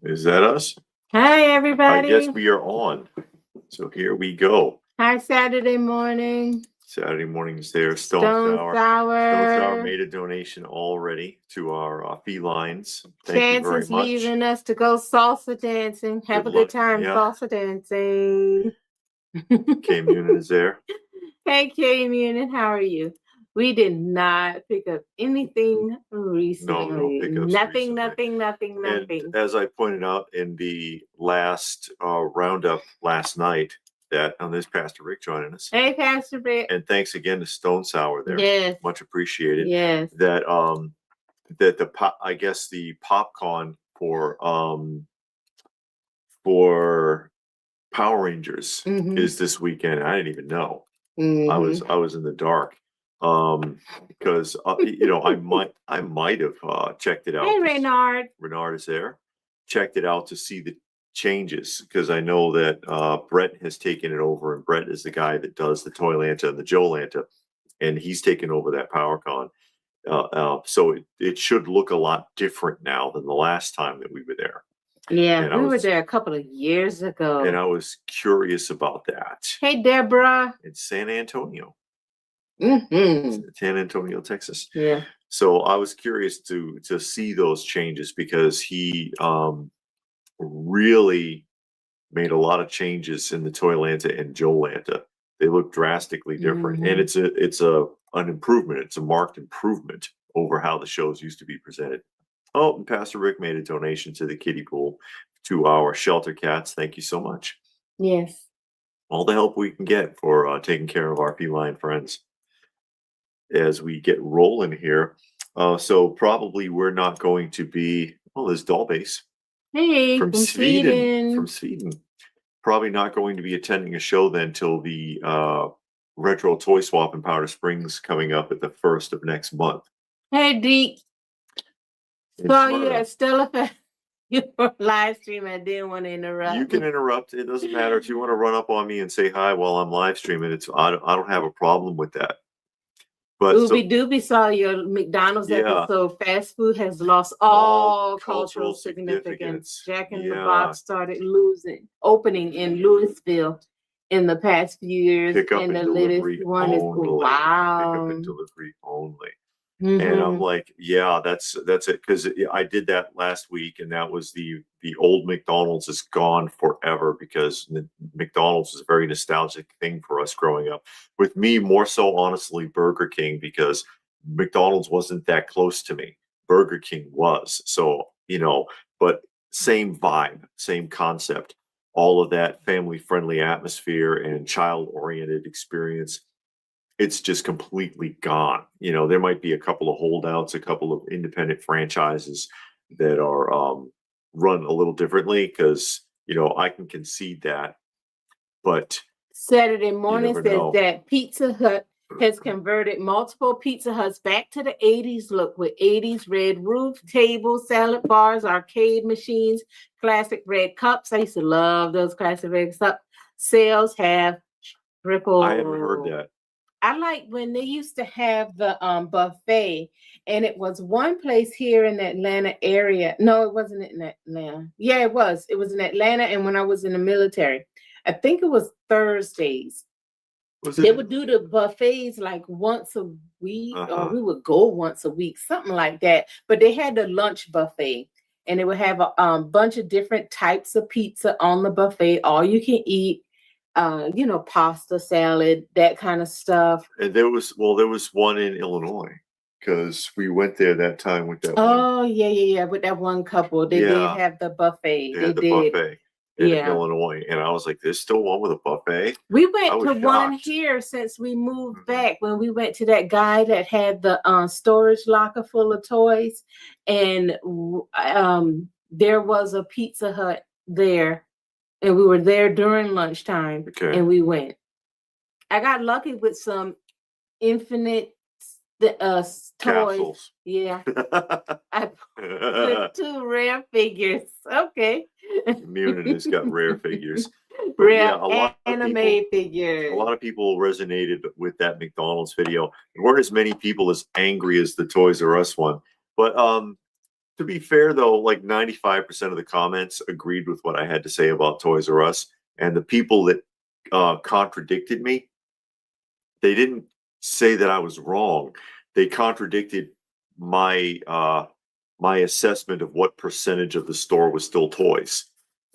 Is that us? Hi, I everybody. guess we are on. So here we go. Hi, Saturday morning. Saturday morning is there. Stone Sour made a donation already to our felines. Thank you Chance very is much. leaving us to go salsa dancing. Have Good a good luck. time Yeah. salsa dancing. K Munin is there. Hey, K Munin, how are you? We did not pick up anything recently. pickups Nothing. And as I pointed out in the last roundup last night, that there's Pastor Rick joining us. Hey, Pastor Rick. And thanks again to Stone Sour there. Yes. Much appreciated. Yes. That that the I guess the popcorn for Power Rangers is this weekend. I didn't even know. I was in the dark because I might have checked it out. Hey, Renard. Renard is there. Checked it out to see the changes because I know that Brett has taken it over, and Brett is the guy that does the Toy Lanta and the Joe Lanta, and he's taken over that PowerCon. So it should look a lot different now than the last time that we were there. Yeah, we were there a couple of years ago. And I was curious about that. Hey, Deborah. It's San Antonio. San Antonio, Texas. Yeah. So I was curious to see those changes because he really made a lot of changes in the Toy Lanta and Joe Lanta. They look drastically different, and it's an improvement. It's a marked improvement over how the shows used to be presented. Oh, and Pastor Rick made a donation to the kiddie pool to our shelter cats. Thank you so much. Yes. All the help we can get for taking care of our feline friends as we get rolling here. So probably we're not going to be, there's Dollbase. Hey, from Sweden. From Sweden. Probably not going to be attending a show then till the Retro Toy Swap in Powder Springs coming up at the 1st of next month. Hey, Deke. Saw you at Stella Fest. You were live streaming. I didn't want to interrupt. You can interrupt. It doesn't matter if you want to run up on me and say hi while I'm live streaming. I don't have a problem with that. But Ooby Dooby saw your McDonald's episode. Fast food has lost all cultural significance. Jack in the Box started opening in Louisville in the past few years. Pick up and the latest one is wow. Pick up and delivery only. And I'm like, yeah, that's it. Because I did that last week, and that was the old McDonald's is gone forever because McDonald's is a very nostalgic thing for us growing up. With me, more so, honestly, Burger King, because McDonald's wasn't that close to me. Burger King was. So, but same vibe, same concept, all of that family-friendly atmosphere and child-oriented experience. It's just completely gone. There might be a couple of holdouts, a couple of independent franchises that are run a little differently because, I can concede that. But Saturday morning says that Pizza Hut has converted multiple Pizza Huts back to the 80s look with 80s red roof, tables, salad bars, arcade machines, classic red cups. I used to love those classic red cups. Sales have tripled. I haven't heard that. I like when they used to have the buffet, and it was one place here in the Atlanta area. No, it wasn't in Atlanta. Yeah, it was. It was in Atlanta, and when I was in the military, I think it was Thursdays. They would do the buffets like once a week, or we would go once a week, something like that. But they had the lunch buffet, and they would have a bunch of different types of pizza on the buffet, all you can eat. Pasta, salad, that kind of stuff. And there was one in Illinois because we went there that time with that. Yeah. With that one couple, they did have the buffet. They did. Buffet in Illinois, and I was like, "There's still one with a buffet." We went to one here since we moved back. When we went to that guy that had the storage locker full of toys, and there was a Pizza Hut there. And we were there during lunchtime, and we went. I got lucky with some infinite toys. Capsules. Yeah. I put 2 rare figures. Okay. Munin has got rare figures. Rare anime figures. A lot of people resonated with that McDonald's video. There weren't as many people as angry as the Toys R Us one. But to be fair though, like 95% of the comments agreed with what I had to say about Toys R Us, and the people that contradicted me, they didn't say that I was wrong. They contradicted my my assessment of what percentage of the store was still toys.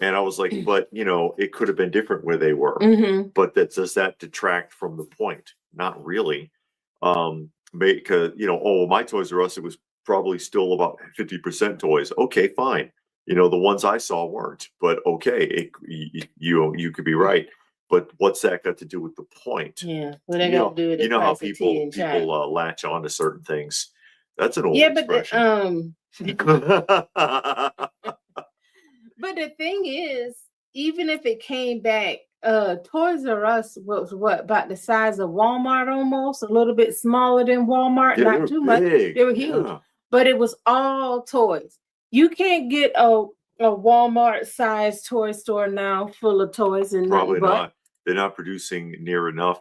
And I was like, but you know, it could have been different where they were. Mm-hmm. But does that detract from the point? Not really. Because you know, oh, my Toys R Us, it was probably still about 50% toys. Okay, fine. You know, the ones I saw weren't, but okay, you could be right. But what's that got to do with the point? Yeah, what I got to do with You the know how price of tea and chai. people latch on to certain things. That's an old Yeah, but expression. but the thing is, even if it came back, Toys R Us was what, about the size of Walmart, almost a little bit smaller than Walmart, Yeah, not too much. They were huge, but it was all toys. You can't get a Walmart size toy store now full of toys and probably nothing but. not. They're not producing near enough.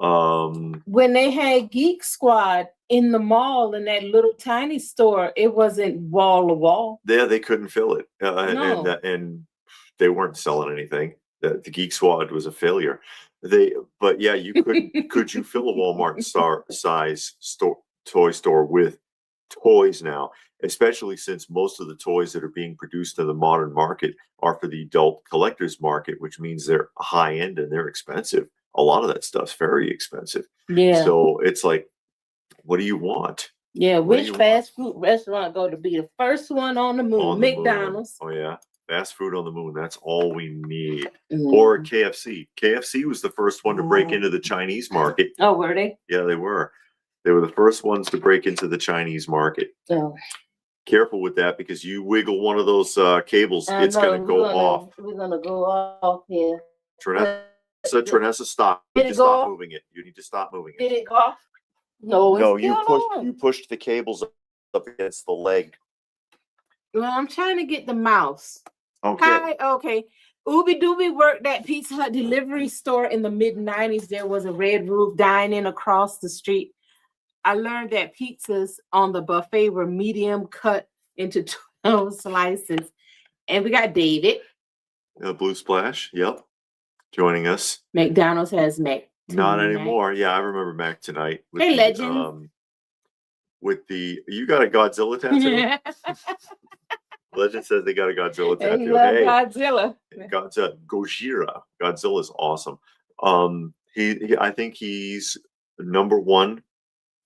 When they had Geek Squad in the mall in that little tiny store, it wasn't wall to wall. Yeah, they couldn't fill it, No. and they weren't selling anything. The Geek Squad was a failure. But yeah, you couldn't. Could you fill a Walmart size toy store with toys now? Especially since most of the toys that are being produced in the modern market are for the adult collectors market, which means they're high end and they're expensive. A lot of that stuff's very expensive. Yeah. So it's like, what do you want? Yeah, which fast food restaurant go to be the first one on the moon? On the McDonald's. moon. Oh yeah, fast food on the moon. That's all we need. Or KFC. KFC was the first one to break into the Chinese market. Oh, were they? Yeah, they were. They were the first ones to break into the Chinese market. Oh. Careful with that, because you wiggle one of those cables, it's going to go off. We're going to go off here. Trinessa, stop. You need to stop moving it. You need to stop moving it. Did it go off? No, you pushed the cables up against the leg. Well, I'm trying to get the mouse. Okay. Hi, okay. Ooby Dooby worked at Pizza Hut delivery store in the mid-90s. There was a Red Roof dining across the street. I learned that pizzas on the buffet were medium cut into 12 slices. And we got David. Blue Splash, yep. Joining us. McDonald's has Mac. Not anymore. Yeah, I remember Mac Tonight. Hey, Legend. With you got a Godzilla tattoo? Legend says they got a Godzilla tattoo. Hey, Godzilla. Gojira. Godzilla's awesome. I think he's #1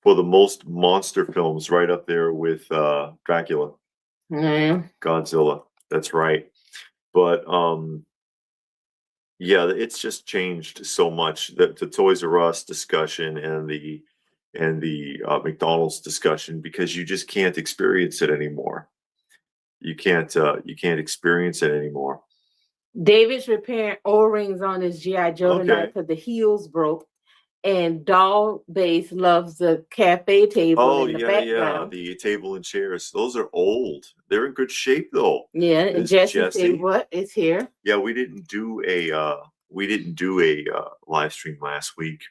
for the most monster films, right up there with Dracula. Godzilla. That's right. But yeah, it's just changed so much. The Toys R Us discussion and the McDonald's discussion, because you just can't experience it anymore. You can't experience it anymore. David's repairing O-rings on his G.I. Joe tonight because the heels broke. And Doll Base loves the cafe table in the background. The table and chairs. Those are old. They're in good shape though. Yeah, and Jesse said, "What is here?" Yeah, we didn't do a live stream last week.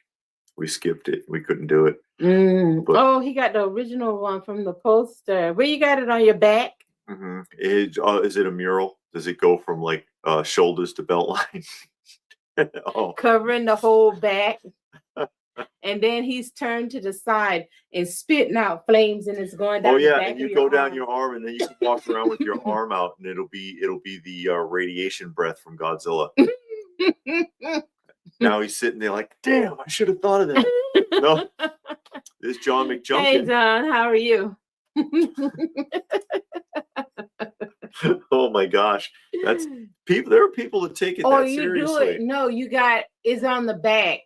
We skipped it. We couldn't do it. But, he got the original one from the poster. Where you got it on your back? Is it a mural? Does it go from like shoulders to belt line? Covering the whole back. And then he's turned to the side and spitting out flames, and it's going down. Oh yeah, and you go down your arm, and then you can walk around with your arm out, and it'll be the radiation breath from Godzilla. Now he's sitting there like, damn, I should have thought of that. No, this is John McJunkin. Hey John, how are you? Oh my gosh, that's people. There are people that take it that seriously. You do it. No, you got it's on the back.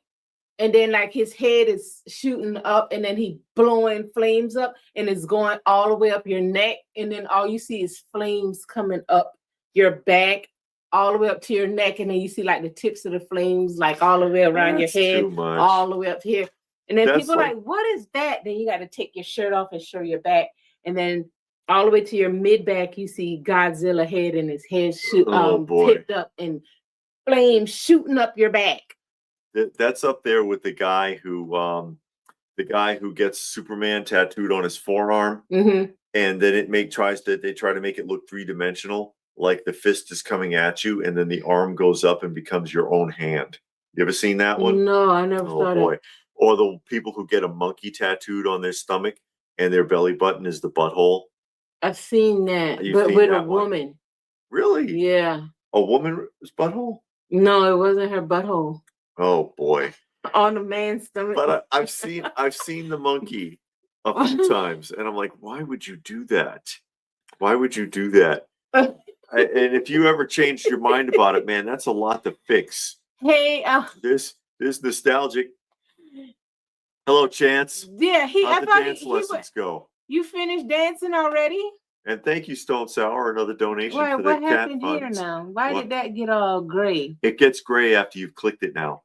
And then like his head is shooting up, and then he blowing flames up, and it's going all the way up your neck. And then all you see is flames coming up your back, all the way up to your neck. And then you see like the tips of the flames, like all the way around your head, all the way up here. And then people are like, what is that? Then you got to take your shirt off and show your back. And then all the way to your mid back, you see Godzilla head, and his head tipped up, and flames shooting up your back. That's up there with the guy who gets Superman tattooed on his forearm, and and then they try to make it look 3-dimensional, like the fist is coming at you, and then the arm goes up and becomes your own hand. You ever seen that one? No, I never Oh saw boy. that. Or the people who get a monkey tattooed on their stomach and their belly button is the butthole. I've seen that, You've but seen with a that one? woman. Really? Yeah. A woman's butthole? No, it wasn't her butthole. Oh boy. On the man's stomach. But I've seen the monkey a few times, and I'm like, why would you do that? Why would you do that? And if you ever changed your mind about it, man, that's a lot to fix. Hey, This nostalgic. Hello, Chance. Yeah, how'd the dance lessons go? You finished dancing already? And thank you, Stone Sour, another donation Why, for the what cat happened here funds. now? Why did that get all gray? It gets gray after you've clicked it now.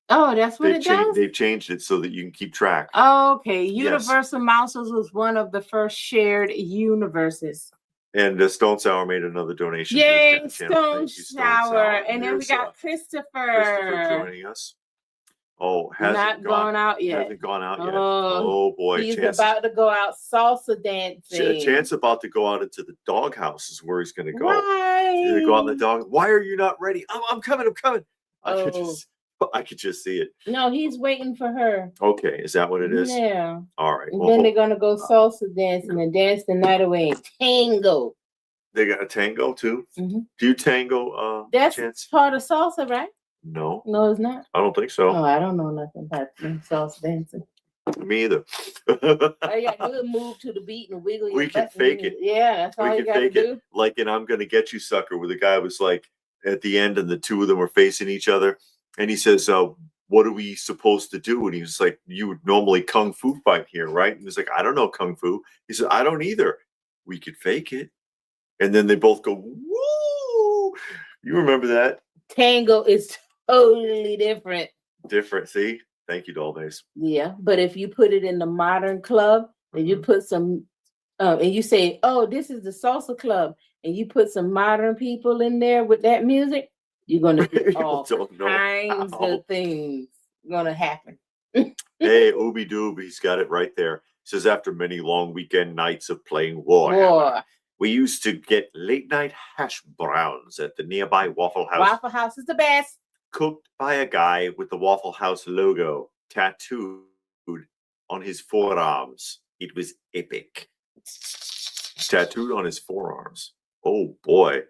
Oh, that's what it does? They've changed it so that you can keep track. Oh, okay. Yes. Universal Mouses was one of the first shared universes. And Stone Sour made another donation. Yay, to the channel. Stone Sour. And then we got Christopher joining us. Oh, not gone out yet. Hasn't gone out yet. Oh boy, he's about to go out salsa dancing. Chance about to go out into the doghouse is where he's going to go. Why? He's going to go out in the dog. Why are you not ready? I'm coming. I could just see it. No, he's waiting for her. Okay, is that what it is? Yeah. All right. And then they're gonna go salsa dancing and dance the night away in tango. They got a tango too. Mm-hmm. Do you tango? That's Chance? part of salsa, right? No. No, it's not. I don't think so. Oh, I don't know nothing about salsa dancing. Me either. I got to move to the beat and wiggle. We can fake it. Yeah, that's all you got to do. Like in "I'm Gonna Get You, Sucker," where the guy was like at the end, and the two of them were facing each other, and he says, "What are we supposed to do?" And he was like, "You would normally kung fu fight here, right?" And he was like, "I don't know kung fu." He said, "I don't either. We could fake it." And then they both go, "Woo!" You remember that? Tango is totally different. Different. See? Thank you, Doll Days. Yeah, but if you put it in the modern club, and you put some, and you say, "Oh, this is the salsa club," and you put some modern people in there with that music, you're gonna get all kinds of things gonna happen. Hey, Obi Doob, he's got it right there. Says after many long weekend nights of playing Warhammer, we used to get late night hash browns at the nearby Waffle House. Waffle House is the best. Cooked by a guy with the Waffle House logo tattooed on his forearms. It was epic. Tattooed on his forearms. Oh boy.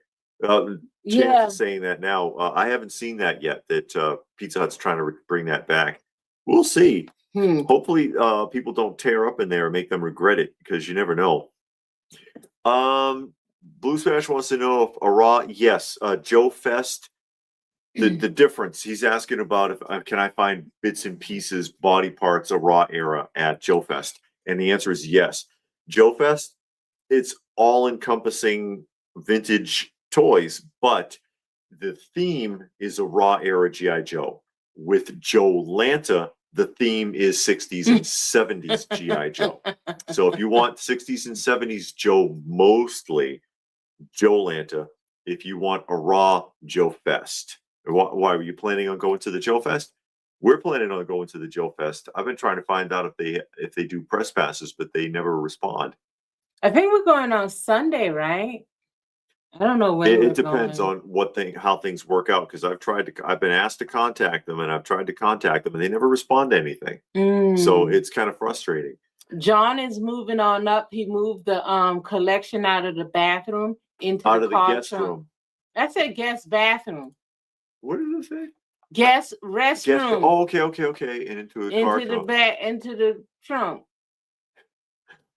Chance is saying that now. I haven't seen that yet, that Pizza Hut's trying to bring that back. We'll see. Hopefully people don't tear up in there and make them regret it, because you never know. Blue Smash wants to know if a raw, yes, Joe Fest. The difference he's asking about, if can I find bits and pieces, body parts, a raw era at Joe Fest, and the answer is yes. Joe Fest, it's all encompassing vintage toys, but the theme is a raw era GI Joe. With Joe Lanta, the theme is 60s and 70s GI Joe. So if you want 60s and 70s Joe, mostly Joe Lanta. If you want a raw Joe Fest. Why were you planning on going to the Joe Fest? We're planning on going to the Joe Fest. I've been trying to find out if they do press passes, but they never respond. I think we're going on Sunday, right? I don't know when. It depends on how things work out, because I've been asked to contact them, and I've tried to contact them, and they never respond to anything. So it's kind of frustrating. John is moving on up. He moved the collection out of the bathroom into the guest room. I said guest bathroom. What did it say? Guest restroom. Oh, okay. And into the trunk.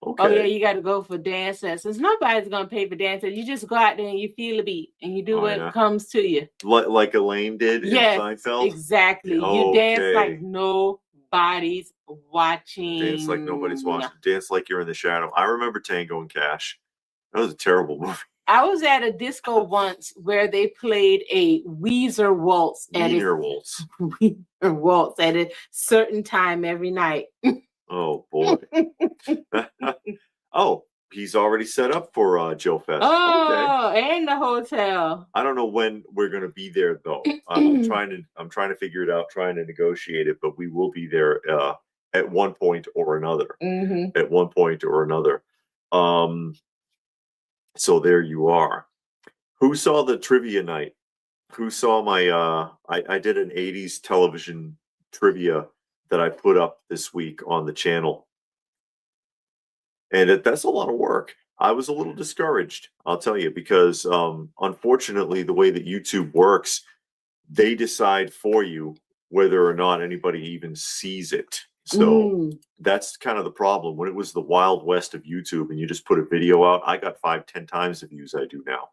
Okay. Oh yeah, you got to go for dance lessons. Nobody's gonna pay for dance lessons. You just go out there and you feel a beat and you do what comes to you. Like Elaine did in Seinfeld. Exactly. You dance like nobody's watching. Dance like nobody's watching. Dance like you're in the shadow. I remember Tango and Cash. That was a terrible movie. I was at a disco once where they played a Weezer waltz. Weezer waltz at a certain time every night. Oh boy. Oh, he's already set up for Joe Fest. Oh, okay. And the hotel. I don't know when we're gonna be there though. I'm trying to figure it out, trying to negotiate it, but we will be there at one point or another. At one point or another. So there you are. Who saw the trivia night? Who saw my I did an 80s television trivia that I put up this week on the channel. And that's a lot of work. I was a little discouraged, I'll tell you, because unfortunately the way that YouTube works, they decide for you whether or not anybody even sees it. So that's kind of the problem. When it was the Wild West of YouTube and you just put a video out, I got 5-10 times the views I do now.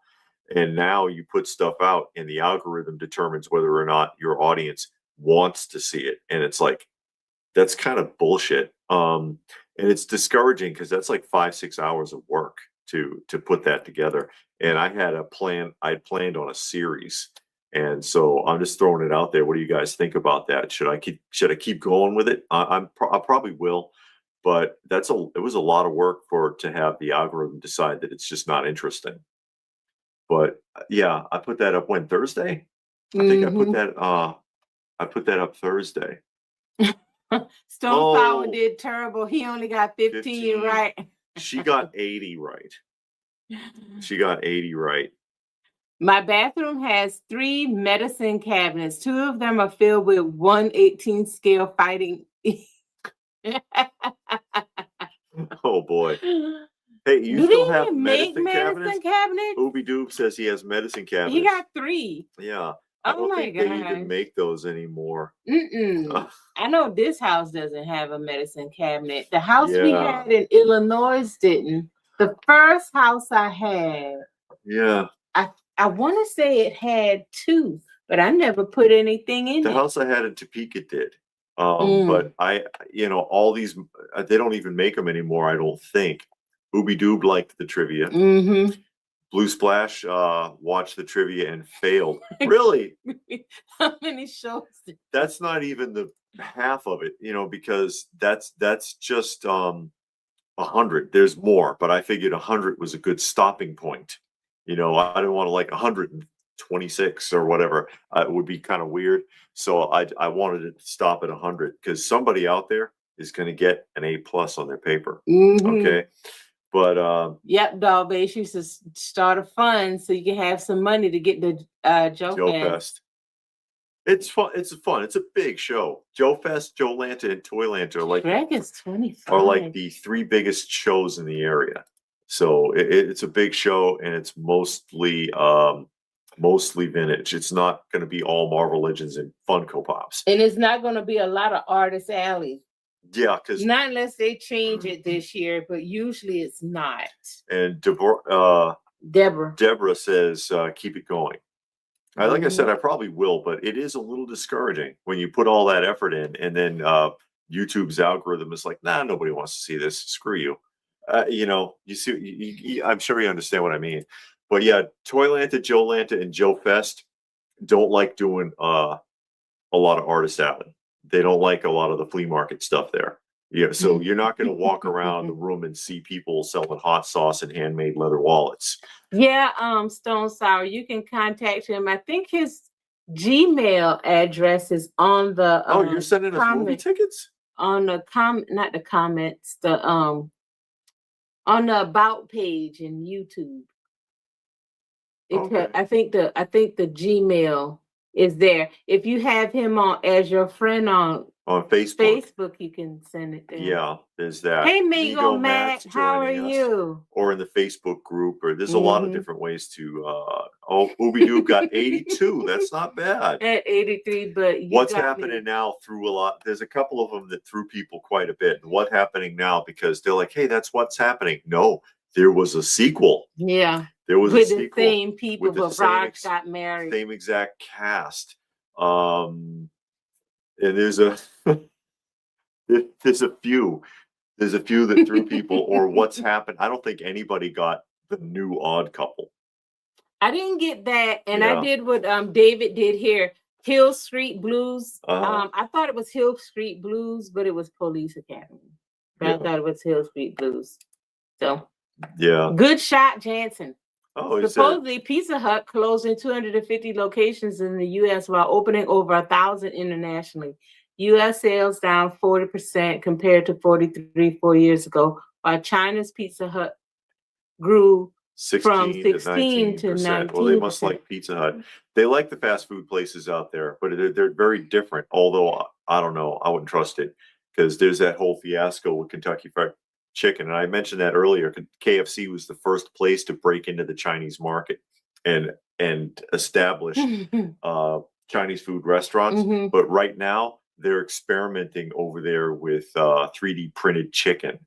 And now you put stuff out and the algorithm determines whether or not your audience wants to see it. And it's like, that's kind of bullshit. And it's discouraging because that's like 5-6 hours of work to put that together. And I had planned on a series. And so I'm just throwing it out there. What do you guys think about that? Should I keep going with it? I probably will, but it was a lot of work to have the algorithm decide that it's just not interesting. But yeah, I put that up Thursday? I think I put that up Thursday. Stone Sour did terrible. He only got 15 right. She got 80 right. She got 80 right. My bathroom has 3 medicine cabinets. 2 of them are filled with 1/18 scale fighting. Oh boy. Hey, you still have medicine cabinets? Ooby Doob says he has medicine cabinets. He got 3. Yeah. I don't think they even make those anymore. I know this house doesn't have a medicine cabinet. The house we had in Illinois didn't. The first house I had. Yeah. I want to say it had 2, but I never put anything in it. The house I had in Topeka did. But all these, they don't even make them anymore, I don't think. Ooby Doob liked the trivia. Blue Splash watched the trivia and failed. Really? How many shows? That's not even the half of it, because that's just 100. There's more, but I figured 100 was a good stopping point. I didn't want to 126 or whatever. It would be kind of weird. So I wanted it to stop at 100 because somebody out there is going to get an A+ on their paper. Okay. But yep, Dog Base used to start a fund so you can have some money to get the Joe Fest. It's fun. It's fun. It's a big show. Joe Fest, Joe Lanta, and Toyland are like the 3 biggest shows in the area. So it's a big show, and it's mostly vintage. It's not going to be all Marvel Legends and Funko Pops, and it's not going to be a lot of Artist Alley. Yeah, because not unless they change it this year, but usually it's not. And Deborah says, keep it going. Like I said, I probably will, but it is a little discouraging when you put all that effort in and then YouTube's algorithm is like, nah, nobody wants to see this. Screw you. You see, I'm sure you understand what I mean. But yeah, Toy Lanta, Joe Lanta, and Joe Fest don't like doing a lot of Artist Alley. They don't like a lot of the flea market stuff there. Yeah, so you're not going to walk around the room and see people selling hot sauce and handmade leather wallets. Yeah, Stone Sour, you can contact him. I think his Gmail address is on the. You're sending us movie tickets? On the not the comments, on the about page in YouTube. I think the Gmail is there. If you have him as your friend on Facebook, you can send it there. Yeah, there's that. Hey, Migo Matt, how are you? Or in the Facebook group, or there's a lot of different ways to. Ooby Doob got 82. That's not bad. At 83, but what's happening now through a lot? There's a couple of them that threw people quite a bit. And what's happening now because they're like, hey, that's what's happening. No, there was a sequel. Yeah. There was with a sequel. The same people, but Raj got married. Same exact cast. And there's a few that threw people or what's happened. I don't think anybody got the new Odd Couple. I didn't get that, and I did what David did here. Hill Street Blues. I thought it was Hill Street Blues, but it was Police Academy. But I thought it was Hill Street Blues. So yeah, good shot, Jansen. Oh, supposedly Pizza Hut closed in 250 locations in the U.S. while opening over 1,000 internationally. U.S. sales down 40% compared to 43 4 years ago, while China's Pizza Hut grew 16 from to 16 to 19%. Well, they must 19%. like Pizza Hut. They like the fast food places out there, but they're very different. Although I don't know, I wouldn't trust it because there's that whole fiasco with Kentucky Fried Chicken, and I mentioned that earlier. KFC was the first place to break into the Chinese market and establish Chinese food restaurants. But right now they're experimenting over there with 3D printed chicken.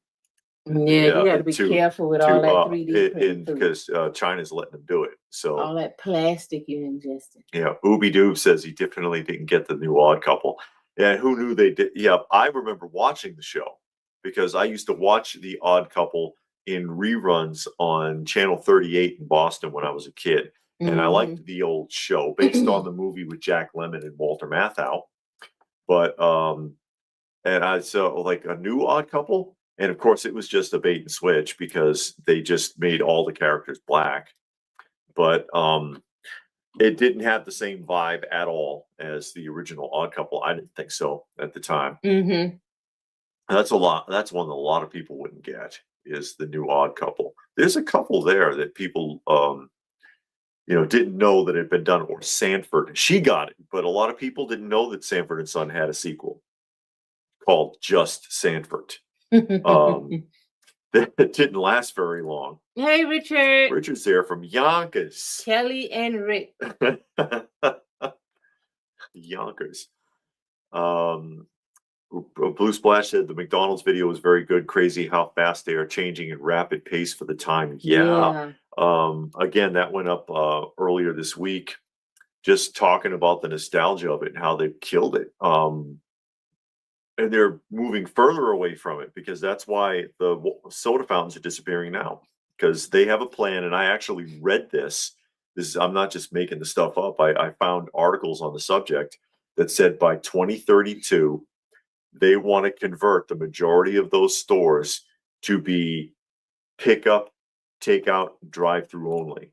Yeah, you got to be careful with all that 3D printed food. Because China's letting them do it. So all that plastic you ingested. Yeah, Ooby Doob says he definitely didn't get the new Odd Couple. Yeah, who knew they did? Yeah, I remember watching the show because I used to watch the Odd Couple in reruns on Channel 38 in Boston when I was a kid. And I liked the old show based on the movie with Jack Lemmon and Walter Matthau. But and I saw like a new Odd Couple, and of course it was just a bait and switch because they just made all the characters black. But it didn't have the same vibe at all as the original Odd Couple. I didn't think so at the time. That's a lot. That's one that a lot of people wouldn't get is the new Odd Couple. There's a couple there that people didn't know that it had been done, or Sanford. She got it, but a lot of people didn't know that Sanford and Son had a sequel called Just Sanford. That didn't last very long. Hey, Richard. Richard's there from Yonkers. Kelly and Rick. Yonkers. Blue Splash said the McDonald's video was very good. Crazy how fast they are changing at rapid pace for the time. Yeah. Again, that went up earlier this week. Just talking about the nostalgia of it and how they've killed it. And they're moving further away from it because that's why the soda fountains are disappearing now, because they have a plan. And I actually read this. I'm not just making the stuff up. I found articles on the subject that said by 2032, they want to convert the majority of those stores to be pickup, takeout, drive-through only.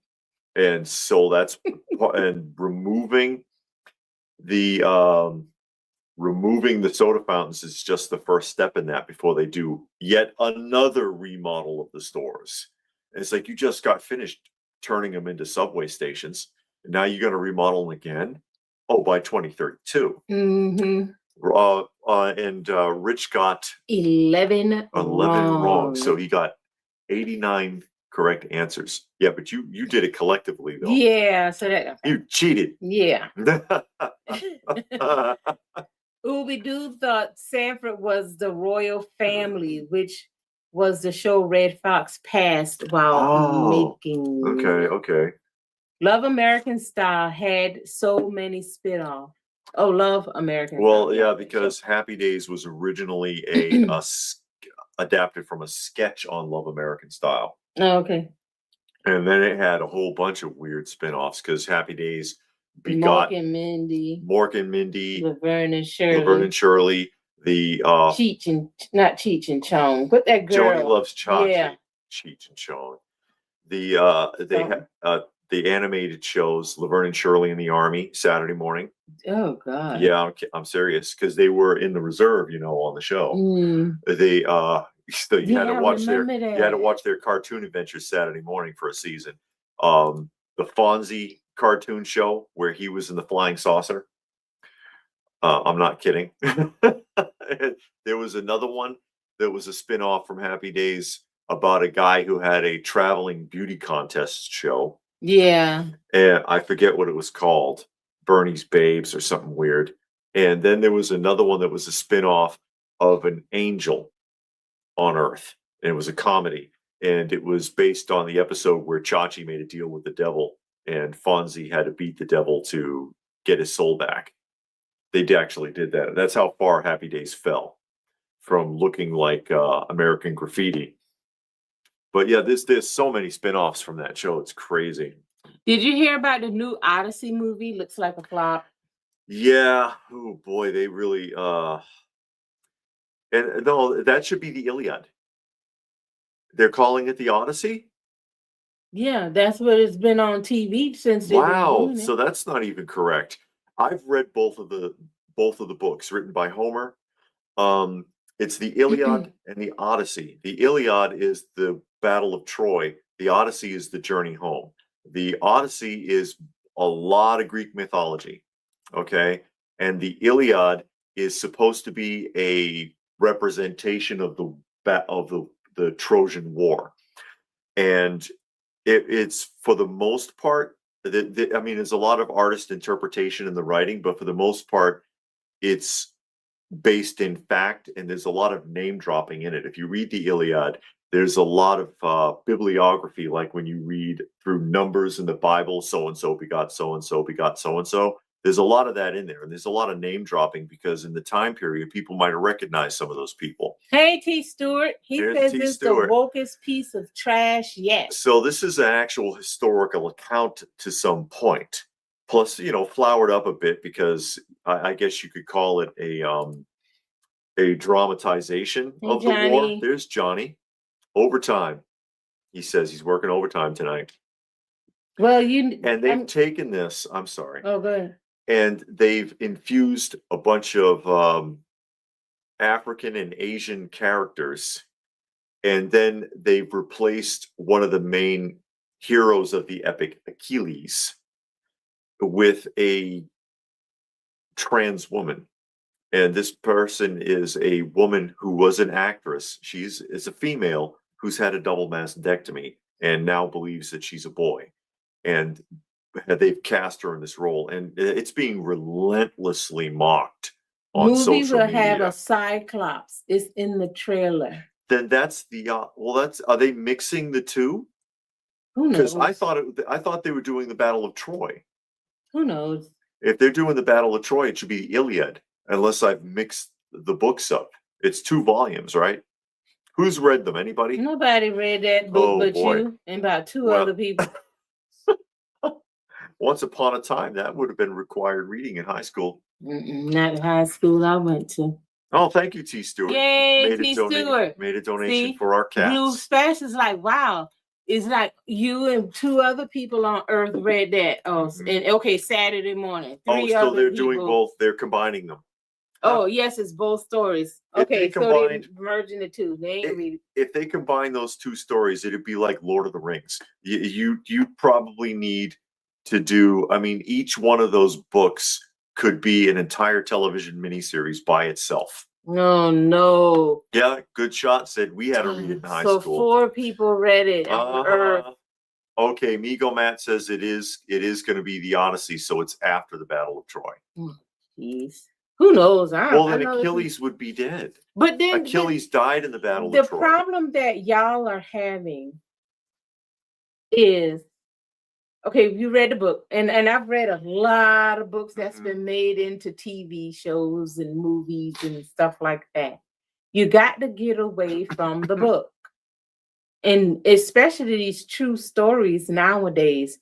And so that's and removing the soda fountains is just the first step in that before they do yet another remodel of the stores. And it's like you just got finished turning them into subway stations, and now you're going to remodel them again. Oh, by 2032. And Rich got 11 wrong. So he got 89 correct answers. Yeah, but you did it collectively though. Yeah, so that you cheated. Yeah. Ooby Doob thought Sanford was the royal family, which was the show Red Fox passed while making. Okay. Love American Style had so many spin-offs. Oh, Love American Well, Style. yeah, because Happy Days was originally adapted from a sketch on Love American Style. Oh, okay. And then it had a whole bunch of weird spin-offs because Happy Days begot Mork and Mindy, Laverne and Shirley, the not Cheech and Chong, but that girl. Joni Loves Chachi. Yeah. Cheech and Chong. The animated shows Laverne and Shirley in the Army Saturday morning. Oh God. Yeah, I'm serious because they were in the reserve, on the show. They so you had to watch their cartoon adventures Saturday morning for a season. The Fonzie cartoon show where he was in the flying saucer. I'm not kidding. There was another one that was a spin-off from Happy Days about a guy who had a traveling beauty contest show. Yeah. And I forget what it was called. Bernie's Babes or something weird. And then there was another one that was a spin-off of an angel on Earth. And it was a comedy. And it was based on the episode where Chachi made a deal with the devil and Fonzie had to beat the devil to get his soul back. They actually did that. That's how far Happy Days fell from looking like American Graffiti. But yeah, there's so many spin-offs from that show. It's crazy. Did you hear about the new Odyssey movie? Looks like a flop. Yeah. Oh boy, they really and no, that should be the Iliad. They're calling it the Odyssey? Yeah, that's what it's been on TV since. Wow. So that's not even correct. I've read both of the books written by Homer. It's the Iliad and the Odyssey. The Iliad is the Battle of Troy. The Odyssey is the journey home. The Odyssey is a lot of Greek mythology, okay? And the Iliad is supposed to be a representation of the Trojan War. And it's for the most part, I mean, there's a lot of artist interpretation in the writing, but for the most part, it's based in fact, and there's a lot of name dropping in it. If you read the Iliad, there's a lot of bibliography, like when you read through Numbers in the Bible, so and so begot so and so begot so and so. There's a lot of that in there, and there's a lot of name dropping because in the time period, people might have recognized some of those people. Hey, T. Stewart. He says it's the wokest piece of trash yet. So this is an actual historical account to some point. Plus, you know, flowered up a bit because I guess you could call it a dramatization of the war. There's Johnny. Overtime. He says he's working overtime tonight. Well, and they've taken this. I'm sorry. Oh, good. And they've infused a bunch of African and Asian characters, and then they've replaced one of the main heroes of the epic, Achilles, with a trans woman. And this person is a woman who was an actress. She's a female who's had a double mastectomy and now believes that she's a boy. And they've cast her in this role, and it's being relentlessly mocked on social media. Movie will have a Cyclops. It's in the trailer. Then that's the are they mixing the two? Who knows? Because I thought they were doing the Battle of Troy. Who knows? If they're doing the Battle of Troy, it should be the Iliad, unless I've mixed the books up. It's 2 volumes, right? Who's read them? Anybody? Nobody read that book but you and about 2 other people. Once upon a time, that would have been required reading in high school. Not in high school I went to. Oh, thank you, T. Stewart. Yay, T. Stewart. Made a donation for our cats. Blue Splash is like, wow. It's like you and 2 other people on Earth read that. Oh, and okay, Saturday morning. 3 so they're doing both. They're combining them. Oh, yes, it's both stories. Okay, so they're merging the 2. They ain't read. If they combine those 2 stories, it'd be like Lord of the Rings. You probably need to do. I mean, each one of those books could be an entire television miniseries by itself. No. Yeah, good shot. Said we had to read it in high school. So 4 people read it. Okay, Migo Matt says it is going to be the Odyssey, so it's after the Battle of Troy. Jeez. Who knows? Then Achilles would be dead. But then Achilles died in the Battle of Troy. The problem that y'all are having is, okay, you read the book, and I've read a lot of books that's been made into TV shows and movies and stuff like that. You got to get away from the book. And especially these true stories nowadays,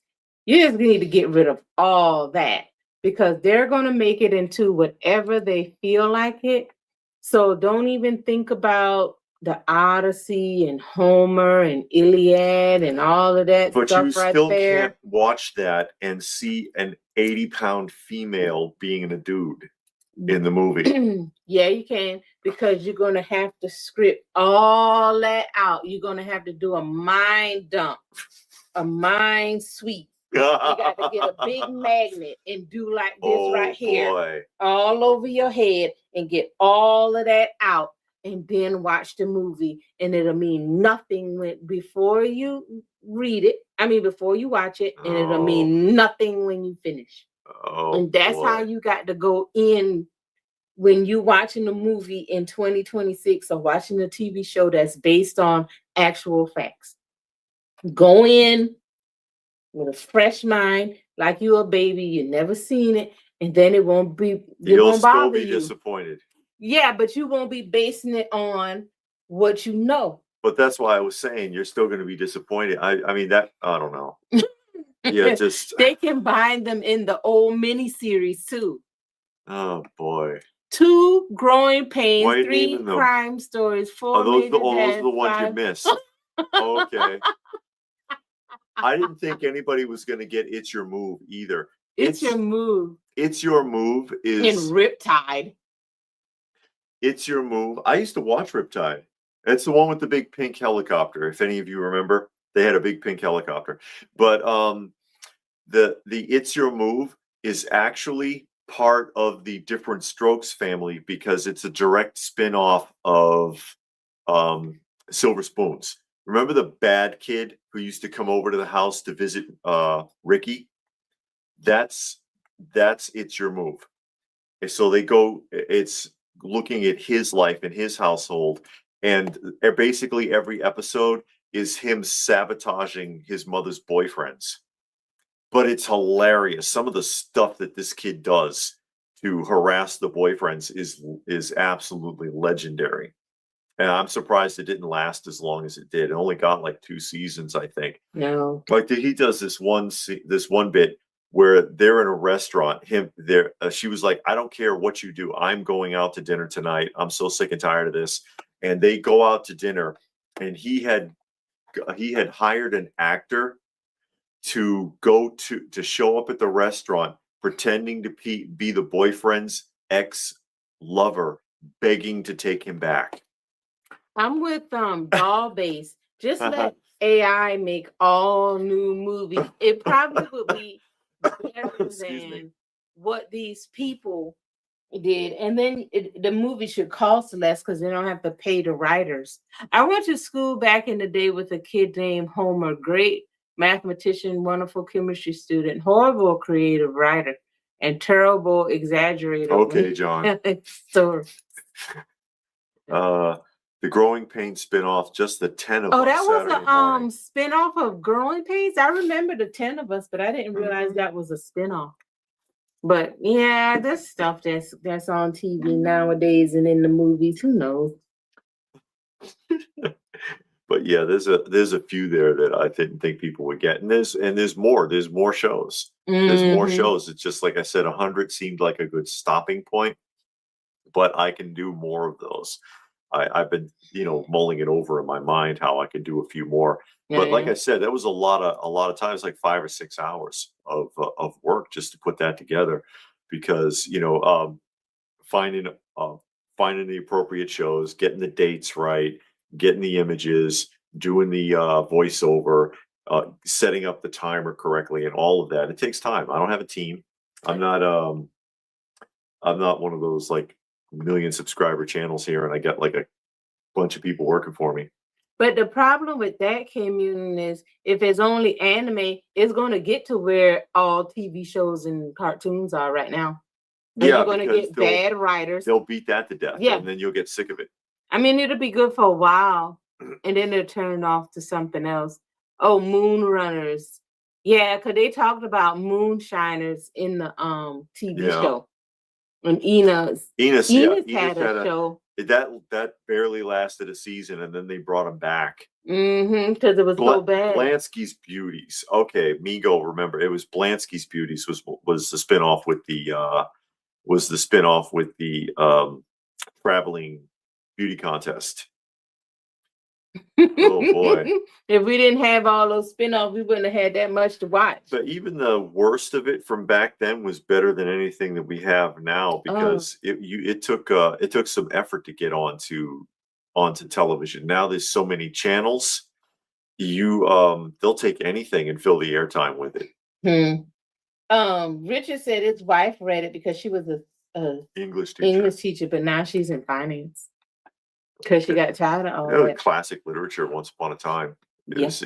you just need to get rid of all that because they're going to make it into whatever they feel like it. So don't even think about the Odyssey and Homer and Iliad and all of that but stuff you right still there. Can't watch that and see an 80-pound female being a dude in the movie. Yeah, you can, because you're going to have to script all that out. You're going to have to do a mind dump, a mind sweep. You got to get a big magnet and do like this here, all over your head, and get all of that out, and then watch the movie. And it'll mean nothing before you read it. I mean, before you watch it, and it'll mean nothing when you finish. And that's how you got to go in when you watching the movie in 2026 or watching a TV show that's based on actual facts. Go in with a fresh mind, like you're a baby, you never seen it, and then it won't be. You'll still be disappointed. Yeah, but you won't be basing it on what you know. But that's why I was saying you're still going to be disappointed. I mean that I don't know. Yeah, just they combine them in the old miniseries too. Oh boy. 2 growing pains, 3 crime stories, 4 those major are the ones 5. you missed. Okay. I didn't think anybody was going to get It's Your Move either. It's Your Move. It's Your Move is in Riptide. It's Your Move. I used to watch Riptide. It's the one with the big pink helicopter. If any of you remember, They had a big pink helicopter. But the It's Your Move is actually part of the Different Strokes family because it's a direct spin-off of Silver Spoons. Remember the bad kid who used to come over to the house to visit Ricky? That's It's Your Move. And so it's looking at his life and his household, and basically every episode is him sabotaging his mother's boyfriends. But it's hilarious. Some of the stuff that this kid does to harass the boyfriends is absolutely legendary. And I'm surprised it didn't last as long as it did. It only got like 2 seasons, I think. No. Like he does this one bit where they're in a restaurant. She was like, "I don't care what you do. I'm going out to dinner tonight. I'm so sick and tired of this." And they go out to dinner, and he had hired an actor to show up at the restaurant pretending to be the boyfriend's ex-lover, begging to take him back. I'm with Doll Base. Just let AI make all new movies. It probably would be better than what these people did. And then the movie should cost less because they don't have to pay the writers. I went to school back in the day with a kid named Homer, great mathematician, wonderful chemistry student, horrible creative writer, and terrible exaggerator. Okay, John. So the Growing Pains spinoff, Just the 10 of Us. Oh, that was Saturday a morning. spinoff of Growing Pains. I remember the 10 of Us, but I didn't realize that was a spinoff. But yeah, this stuff that's on TV nowadays and in the movies, who knows? But yeah, there's a few there that I didn't think people would get, and there's more shows. There's more shows. It's just like I said, 100 seemed like a good stopping point, but I can do more of those. I've been mulling it over in my mind how I could do a few more. But like I said, that was a lot of times, like 5 or 6 hours of work just to put that together, because finding the appropriate shows, getting the dates right, getting the images, doing the voiceover, setting up the timer correctly, and all of that. It takes time. I don't have a team. I'm not one of those like million subscriber channels here, and I got like a bunch of people working for me. But the problem with that, Communion, is if it's only anime, it's going to get to where all TV shows and cartoons are right now. And you're going to get bad writers. They'll beat that to death, and then you'll get sick of it. I mean, it'll be good for a while, and then they'll turn off to something else. Oh, Moon Runners. Yeah, because they talked about moonshiners in the TV show. And Enos had a show. That barely lasted a season, and then they brought him back. Because it was so bad. Blansky's Beauties. Okay, Migo, remember it was Blansky's Beauties was the spinoff with the traveling beauty contest. Oh boy. If we didn't have all those spinoffs, we wouldn't have had that much to watch. But even the worst of it from back then was better than anything that we have now, because it took some effort to get onto television. Now there's so many channels. They'll take anything and fill the airtime with it. Richard said his wife read it because she was a English teacher, but now she's in finance. Because she got tired of all that. Classic literature once upon a time. It was,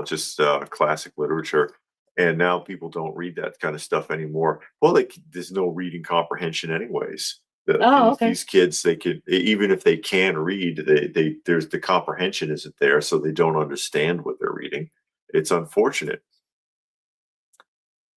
just classic literature. And now people don't read that kind of stuff anymore. Well, there's no reading comprehension anyways. These kids, they could, even if they can read, there's the comprehension isn't there, so they don't understand what they're reading. It's unfortunate.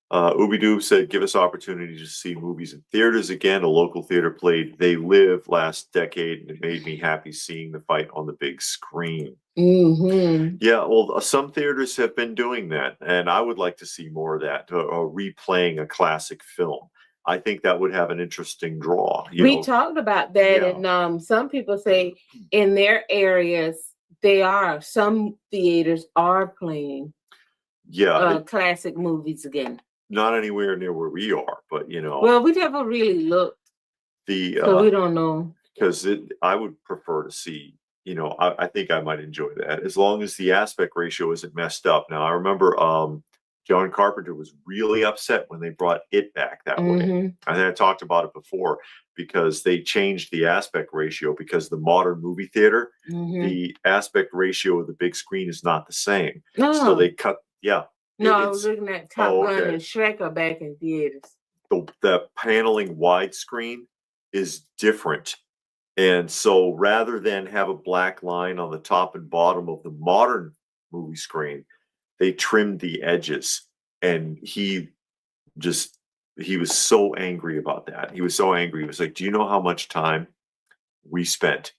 Oobidoo said, give us opportunity to see movies in theaters again. A local theater played They Live last decade, and it made me happy seeing the fight on the big screen. Yeah, well, some theaters have been doing that, and I would like to see more of that, replaying a classic film. I think that would have an interesting draw. We talked about that, and some people say in their areas, some theaters are playing classic movies again. Not anywhere near where we are, but Well, we never really looked. So we don't know. Because I would prefer to see, you know, I think I might enjoy that as long as the aspect ratio isn't messed up. Now I remember John Carpenter was really upset when they brought it back that way. I think I talked about it before because they changed the aspect ratio because the modern movie theater, the aspect ratio of the big screen is not the same. So they cut, No, I was looking at Top Gun and Shrek are back in theaters. The paneling widescreen is different. And so rather than have a black line on the top and bottom of the modern movie screen, they trimmed the edges. And he was so angry about that. He was so angry. He was like, do you know how much time we spent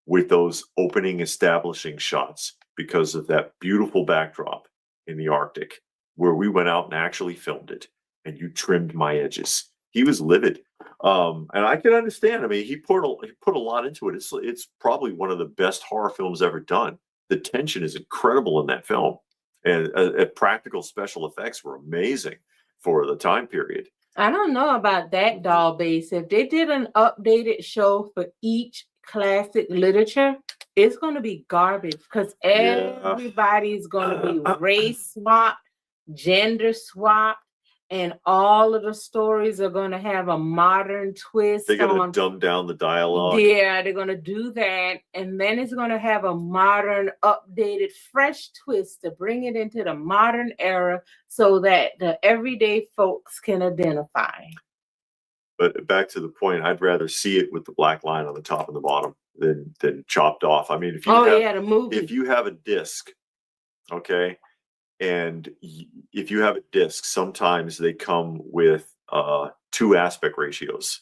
with those opening establishing shots because of that beautiful backdrop in the Arctic where we went out and actually filmed it and you trimmed my edges? He was livid. And I can understand. I mean, he put a lot into it. It's probably one of the best horror films ever done. The tension is incredible in that film, and practical special effects were amazing for the time period. I don't know about that doll base. If they did an updated show for each classic literature, it's going to be garbage because everybody's going to be race swapped, gender swapped. And all of the stories are going to have a modern twist. They're going to dumb down the dialogue. Yeah, they're going to do that. And then it's going to have a modern, updated, fresh twist to bring it into the modern era so that the everyday folks can identify. But back to the point, I'd rather see it with the black line on the top and the bottom than chopped off. I mean, if you have a disc, okay, and if you have a disc, sometimes they come with 2 aspect ratios.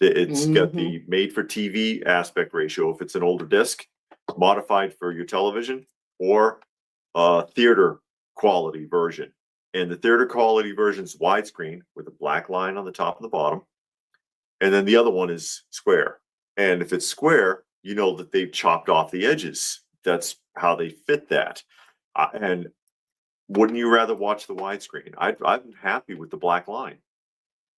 It's got the made for TV aspect ratio if it's an older disc, modified for your television, or theater quality version. And the theater quality version is widescreen with a black line on the top and the bottom. And then the other one is square. And if it's square, you know that they've chopped off the edges. That's how they fit that. And wouldn't you rather watch the widescreen? I'm happy with the black line.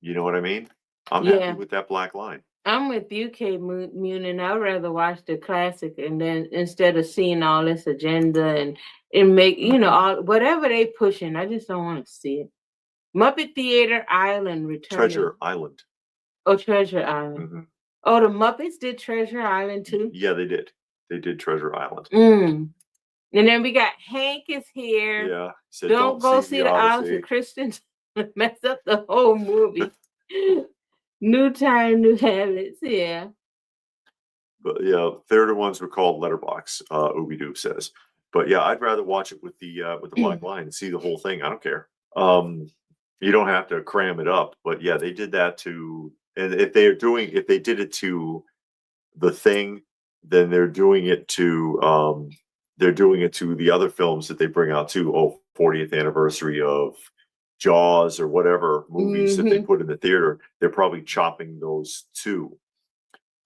You know what I mean? I'm happy with that black line. I'm with you, Kate Munin. I'd rather watch the classic, and then instead of seeing all this agenda and make all whatever they pushing, I just don't want to see it. Muppet Theater Island returning. Treasure Island. Oh, Treasure Island. Oh, the Muppets did Treasure Island too. Yeah, they did. They did Treasure Island. And then we got Hank is here. Yeah. Said, don't go see the Odyssey. Christians mess up the whole movie. New time, new habits. Yeah. But yeah, theater ones were called letterbox. Ooby Doob says. But yeah, I'd rather watch it with the black line and see the whole thing. I don't care. You don't have to cram it up. But yeah, they did that to. And if they did it to The Thing, then they're doing it to. They're doing it to the other films that they bring out too. 40th anniversary of Jaws or whatever movies that they put in the theater. They're probably chopping those too.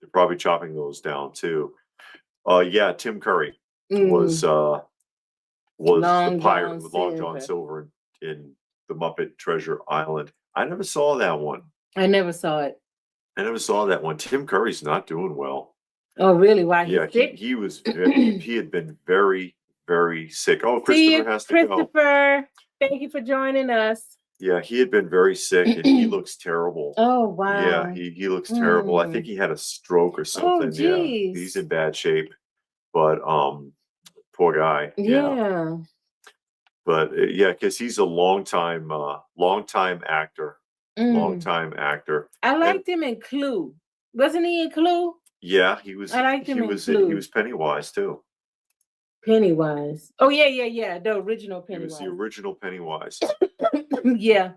They're probably chopping those down too. Yeah, Tim Curry was the pirate with Long John Silver in the Muppet Treasure Island. I never saw that one. I never saw it. I never saw that one. Tim Curry's not doing well. Oh, really? Why? Yeah, he was. He had been very, very sick. Oh, Christopher has to go. Christopher, thank you for joining us. Yeah, he had been very sick, and he looks terrible. Oh, wow. Yeah, he looks terrible. I think he had a stroke or something. Yeah, he's in bad shape. But poor guy. Yeah. But yeah, because he's a long time actor. Long-time actor. I liked him in Clue. Wasn't he in Clue? Yeah, he was. I liked him in Clue. He was Pennywise too. Pennywise. Oh yeah. The original Pennywise. He was the original Pennywise. Yeah.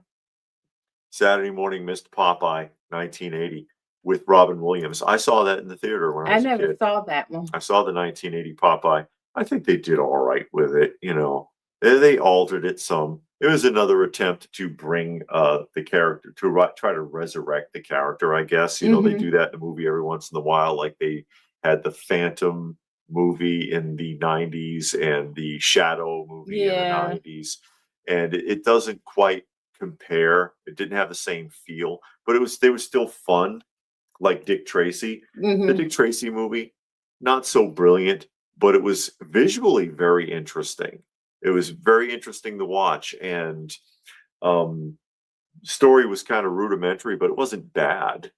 Saturday Morning Missed Popeye, 1980, with Robin Williams. I saw that in the theater when I was a kid. I never saw that one. I saw the 1980 Popeye. I think they did all right with it. You know, they altered it some. It was another attempt to bring the character to try to resurrect the character. I guess they do that in a movie every once in a while, like they had the Phantom movie in the 90s and the Shadow movie in the 90s, and it doesn't quite compare. It didn't have the same feel, but they were still fun, like Dick Tracy. The Dick Tracy movie not so brilliant, but it was visually very interesting. It was very interesting to watch, and story was kind of rudimentary, but it wasn't bad.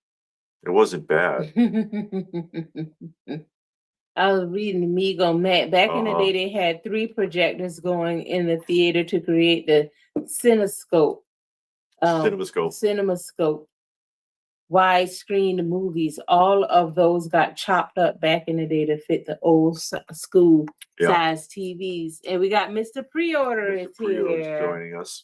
It wasn't bad. I was reading Amigo Matt. Back in the Uh-huh. day, they had 3 projectors going in the theater to create the Cinescope. Cinemascope. Widescreen movies. All of those got chopped up back in the day to fit the old school size TVs. And we got Mr. Pre-Order is here. Joining us.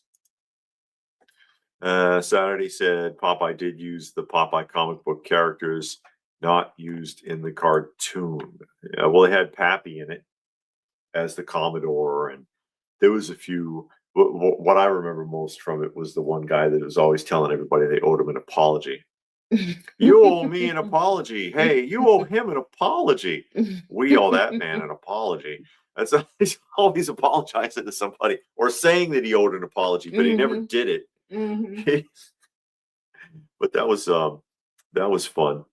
Saturday said Popeye did use the Popeye comic book characters, not used in the cartoon. Well, they had Pappy in it as the Commodore, and there was a few. What I remember most from it was the one guy that was always telling everybody they owed him an apology. You owe me an apology. Hey, you owe him an apology. We owe that man an apology. That's he's always apologizing to somebody or saying that he owed an apology, but he never did it. But that was fun.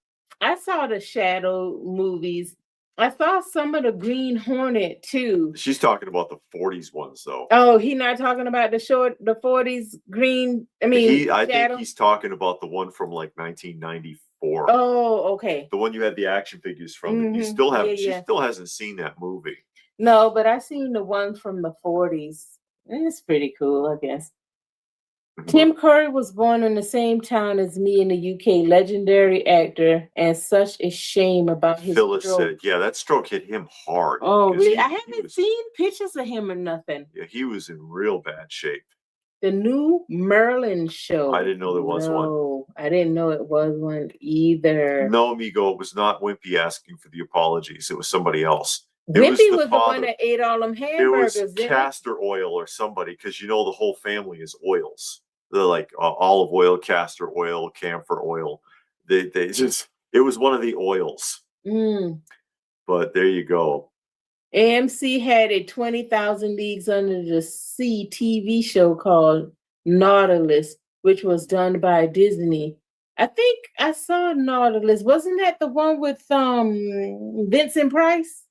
I saw the Shadow movies. I saw some of the Green Hornet too. She's talking about the 40s ones though. Oh, he's not talking about the 40s Green. I think he's talking about the one from like 1994. Oh, okay. The one you had the action figures from. You still have. She still hasn't seen that movie. No, but I seen the one from the 40s. It's pretty cool, I guess. Tim Curry was born in the same town as me in the UK. Legendary actor, and such a shame about his Phyllis said, yeah, that stroke hit him hard. Oh, really? I haven't seen pictures of him or nothing. Yeah, he was in real bad shape. The new Merlin show. I didn't know there was one. No, I didn't know it was one either. No, amigo, it was not Wimpy asking for the apologies. It was somebody else. Wimpy was the one that ate all them hamburgers. It was castor oil or somebody, because you know the whole family is oils. They're like olive oil, castor oil, camphor oil. They just, it was one of the oils. But there you go. AMC had a 20,000 Leagues Under the Sea TV show called Nautilus, which was done by Disney. I think I saw Nautilus. Wasn't that the one with Vincent Price?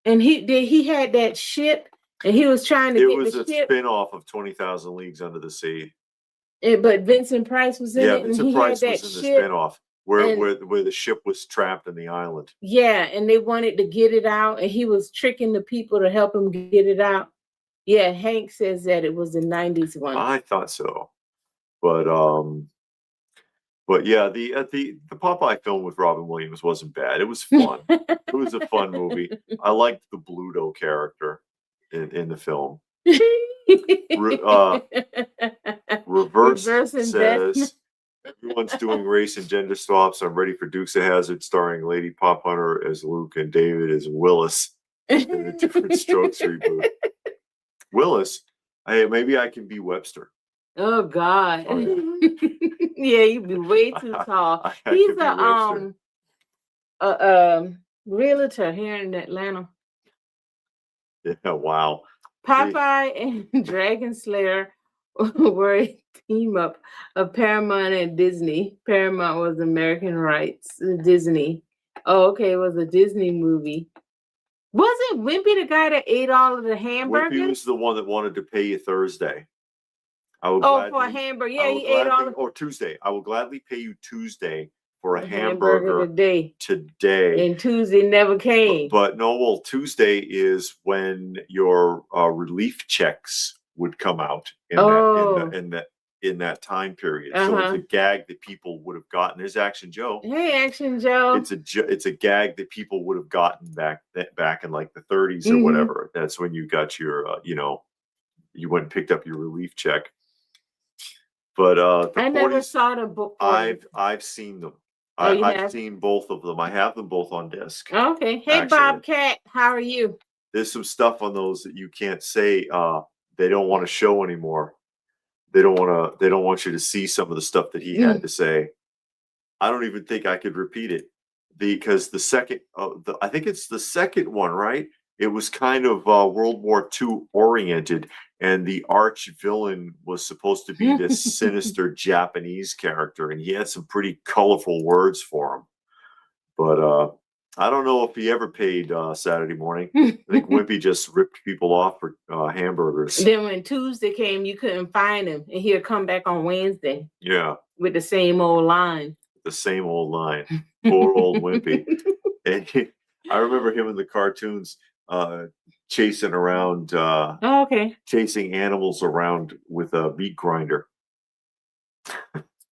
And he had that ship. And he was trying to get the ship. It was a spin-off of 20,000 Leagues Under the Sea. But Vincent Price was in it. Yeah, Vincent Price was in the spin-off where the ship was trapped in the island. Yeah, and they wanted to get it out, and he was tricking the people to help him get it out. Yeah, Hank says that it was the 90s one. I thought so. But yeah, the Popeye film with Robin Williams wasn't bad. It was fun. It was a fun movie. I liked the Bluto character in the film. Reverse says everyone's doing race and gender swaps. I'm ready for Dukes of Hazzard starring Lady Pop Hunter as Luke and David as Willis in a Different Strokes reboot. Willis, hey, maybe I can be Webster. Oh God. Oh, yeah, you'd be way too tall. He's a realtor here in Atlanta. Yeah, wow. Popeye and Dragon Slayer were a team up of Paramount and Disney. Paramount was American rights. Disney. Oh, okay, it was a Disney movie. Wasn't Wimpy the guy that ate all of the hamburgers? Wimpy was the one that wanted to pay you Thursday. For a hamburger. Yeah, he ate all of... Or Tuesday. I will gladly pay you Tuesday for a hamburger today. And Tuesday never came. But no, well, Tuesday is when your relief checks would come out in that time period. So it's a gag that people would have gotten. There's Action Joe. Hey, Action Joe. It's a gag that people would have gotten back in like the 30s or whatever. That's when you got your you went and picked up your relief check. But I never saw the book. I've seen them. I've seen both of them. I have them both on disc. Okay. Hey, actually, Bobcat, how are you? There's some stuff on those that you can't say. They don't want to show anymore. They don't want you to see some of the stuff that he had to say. I don't even think I could repeat it because the second, I think it's the second one, right? It was kind of World War II oriented, and the arch villain was supposed to be this sinister Japanese character, and he had some pretty colorful words for him. But I don't know if he ever paid Saturday morning. I think Wimpy just ripped people off for hamburgers. Then when Tuesday came, you couldn't find him, and he'll come back on Wednesday. Yeah. With the same old line. The same old line. Poor old Wimpy. And I remember him in the cartoons chasing around. Chasing animals around with a meat grinder.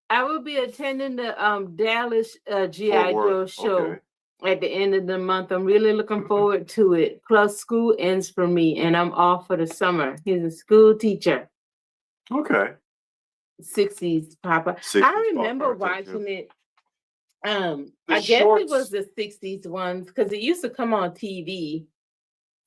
I will be attending the Dallas GI Joe show at the end of the month. I'm really looking forward to it. Plus, school ends for me, and I'm off for the summer. He's a school teacher. Okay. 60s Papa. 60s I remember watching it. I guess it was the 60s ones because it used to come on TV.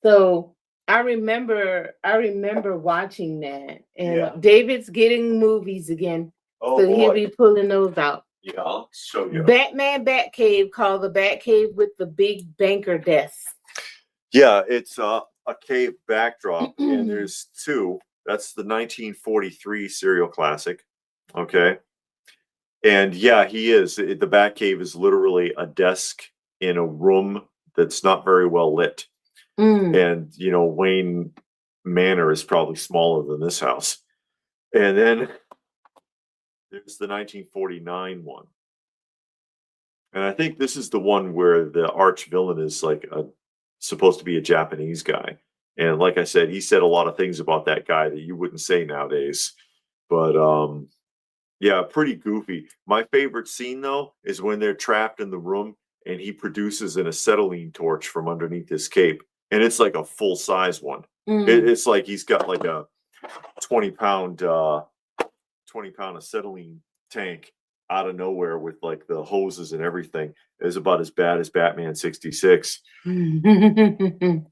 So I remember watching that. And David's getting movies again. Oh, so he'll be pulling those out. Yeah, I'll show you. Batman Batcave, called the Batcave with the big banker desk. Yeah, it's a cave backdrop, and there's two. That's the 1943 serial classic. Okay. And yeah, he is. The Batcave is literally a desk in a room that's not very well lit. And, you know, Wayne Manor is probably smaller than this house. And then there's the 1949 one. And I think this is the one where the arch villain is like supposed to be a Japanese guy. And like I said, he said a lot of things about that guy that you wouldn't say nowadays. But yeah, pretty goofy. My favorite scene, though, is when they're trapped in the room and he produces an acetylene torch from underneath his cape. And it's like a full-size one. It's like he's got like a 20-pound acetylene tank out of nowhere with like the hoses and everything. It's about as bad as Batman 66. And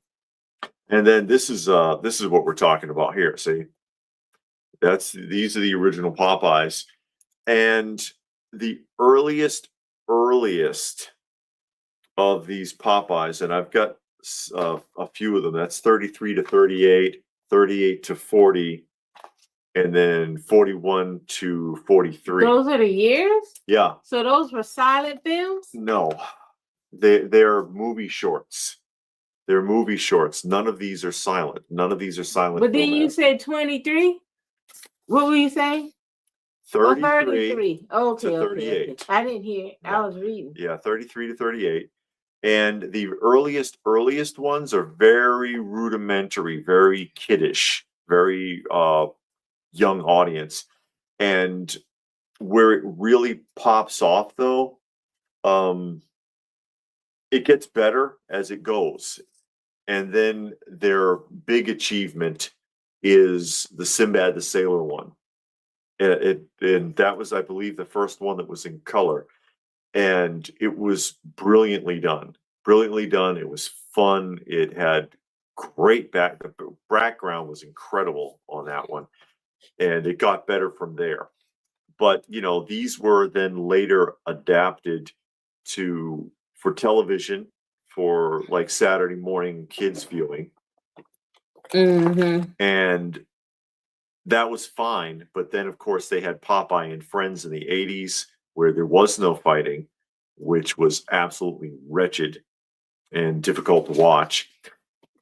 then this is what we're talking about here. See, these are the original Popeyes, and the earliest of these Popeyes, and I've got a few of them. That's 33 to 38, 38 to 40, and then 41 to 43. Those are the years? Yeah. So those were silent films? No, they're movie shorts. They're movie shorts. None of these are silent. None of these are silent. But then you said 23? What were you saying? 33 okay, to 38. Okay. I didn't hear it. I was reading. Yeah, 33 to 38. And the earliest ones are very rudimentary, very kiddish, very young audience. And where it really pops off, though, it gets better as it goes. And then their big achievement is the Sinbad the Sailor one. And that was, I believe, the first one that was in color. And it was brilliantly done. It was fun. It had great the background was incredible on that one. And it got better from there. But, you know, these were then later adapted for television, for like Saturday morning kids viewing. And that was fine. But then, of course, they had Popeye and Friends in the 80s, where there was no fighting, which was absolutely wretched and difficult to watch,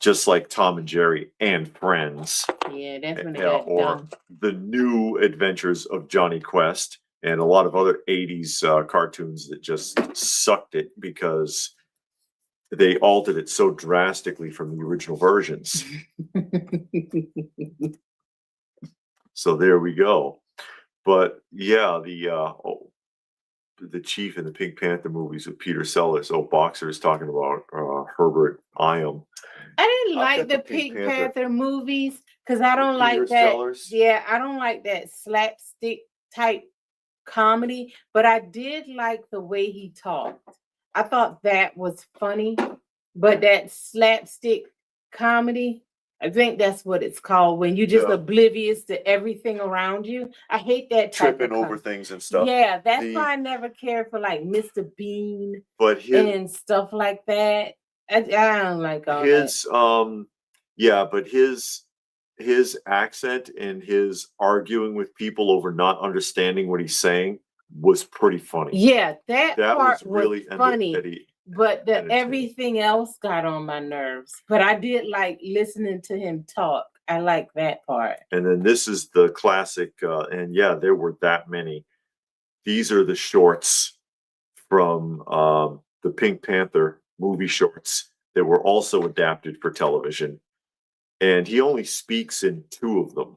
just like Tom and Jerry and Friends. Yeah, that's when it got or the New Adventures of Johnny Quest, and a lot of other 80s cartoons that just sucked it because they altered it so drastically from the original versions. So there we go. But yeah, the Chief in the Pink Panther movies with Peter Sellers. Boxer is talking about Herbert Iam. I didn't like the Pink Panther movies because I don't like that. Sellers. Yeah, I don't like that slapstick type comedy, but I did like the way he talked. I thought that was funny, but that slapstick comedy, I think that's what it's called, when you're just oblivious to everything around you. I hate that type tripping over things and stuff. Yeah, that's why I never cared for like Mr. Bean and stuff like that. I don't like all that. Yeah, but his accent and his arguing with people over not understanding what he's saying was pretty funny. Yeah, that part was really funny. but everything else got on my nerves. But I did like listening to him talk. I like that part. And then this is the classic, and yeah, there were that many. These are the shorts from the Pink Panther movie shorts that were also adapted for television. And he only speaks in 2 of them.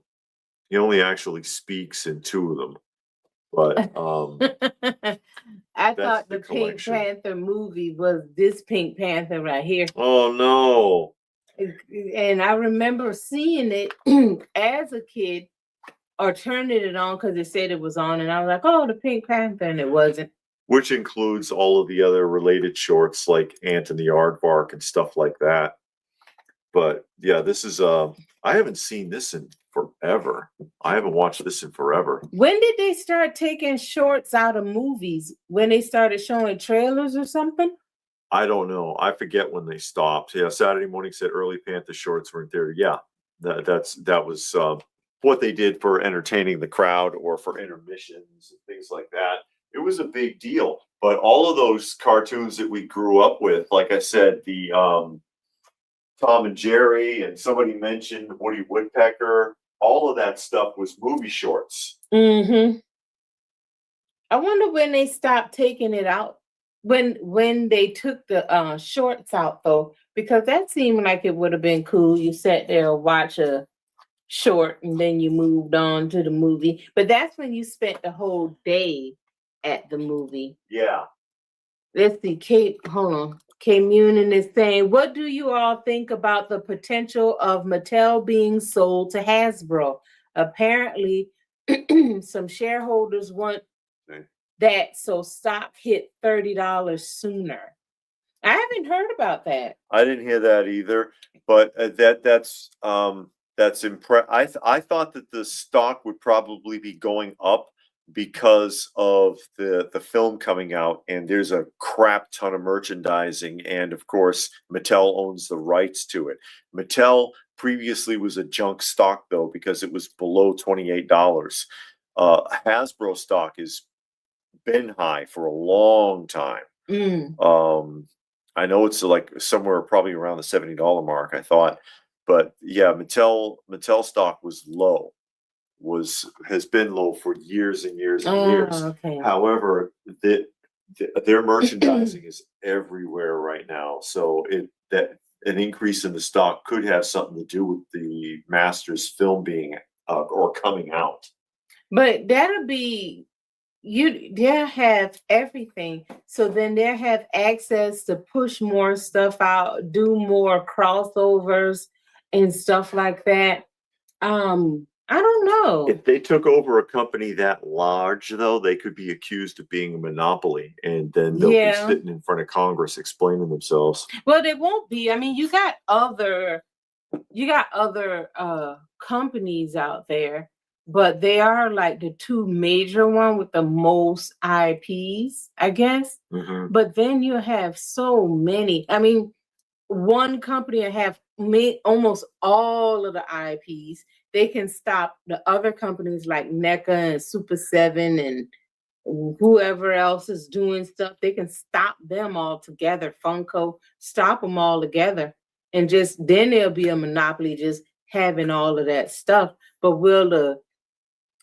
He only actually speaks in 2 of them. But I thought the Pink Panther movie was this Pink Panther right here. Oh no. And I remember seeing it as a kid or turning it on because it said it was on, and I was like, oh, the Pink Panther, and it wasn't. Which includes all of the other related shorts like Ant and the Aardvark and stuff like that. But yeah, this is I haven't seen this in forever. I haven't watched this in forever. When did they start taking shorts out of movies? When they started showing trailers or something? I don't know. I forget when they stopped. Yeah, Saturday Morning said early Panther shorts were in theater. Yeah, that was what they did for entertaining the crowd or for intermissions and things like that. It was a big deal. But all of those cartoons that we grew up with, like I said, the Tom and Jerry, and somebody mentioned Woody Woodpecker, all of that stuff was movie shorts. Mm-hmm. I wonder when they stopped taking it out. When they took the shorts out, though, because that seemed like it would have been cool. You sat there and watch a short and then you moved on to the movie. But that's when you spent the whole day at the movie. Yeah. Let's see, Kate, hold on. Kate Munin is saying, what do you all think about the potential of Mattel being sold to Hasbro? Apparently, some shareholders want that, so stock hit $30 sooner. I haven't heard about that. I didn't hear that either, but that's I thought that the stock would probably be going up because of the film coming out, and there's a crap ton of merchandising, and of course Mattel owns the rights to it. Mattel previously was a junk stock though because it was below $28. Hasbro stock has been high for a long time. I know it's like somewhere probably around the $70 mark, I thought, but yeah, Mattel stock was low, has been low for years and years and years. Okay. However, their merchandising is everywhere right now, so that an increase in the stock could have something to do with the Masters film being or coming out. But that'll be they'll have everything, so then they'll have access to push more stuff out, do more crossovers and stuff like that. I don't know. If they took over a company that large, though, they could be accused of being a monopoly, and then they'll be sitting in front of Congress explaining themselves. Well, they won't be. I mean, you got other companies out there, but they are like the 2 major one with the most IPs, I guess. Mm-hmm. But then you have so many. I mean, one company will have almost all of the IPs. They can stop the other companies like NECA and Super 7 and whoever else is doing stuff. They can stop them all together. Funko, stop them all together. And just then there'll be a monopoly just having all of that stuff. But will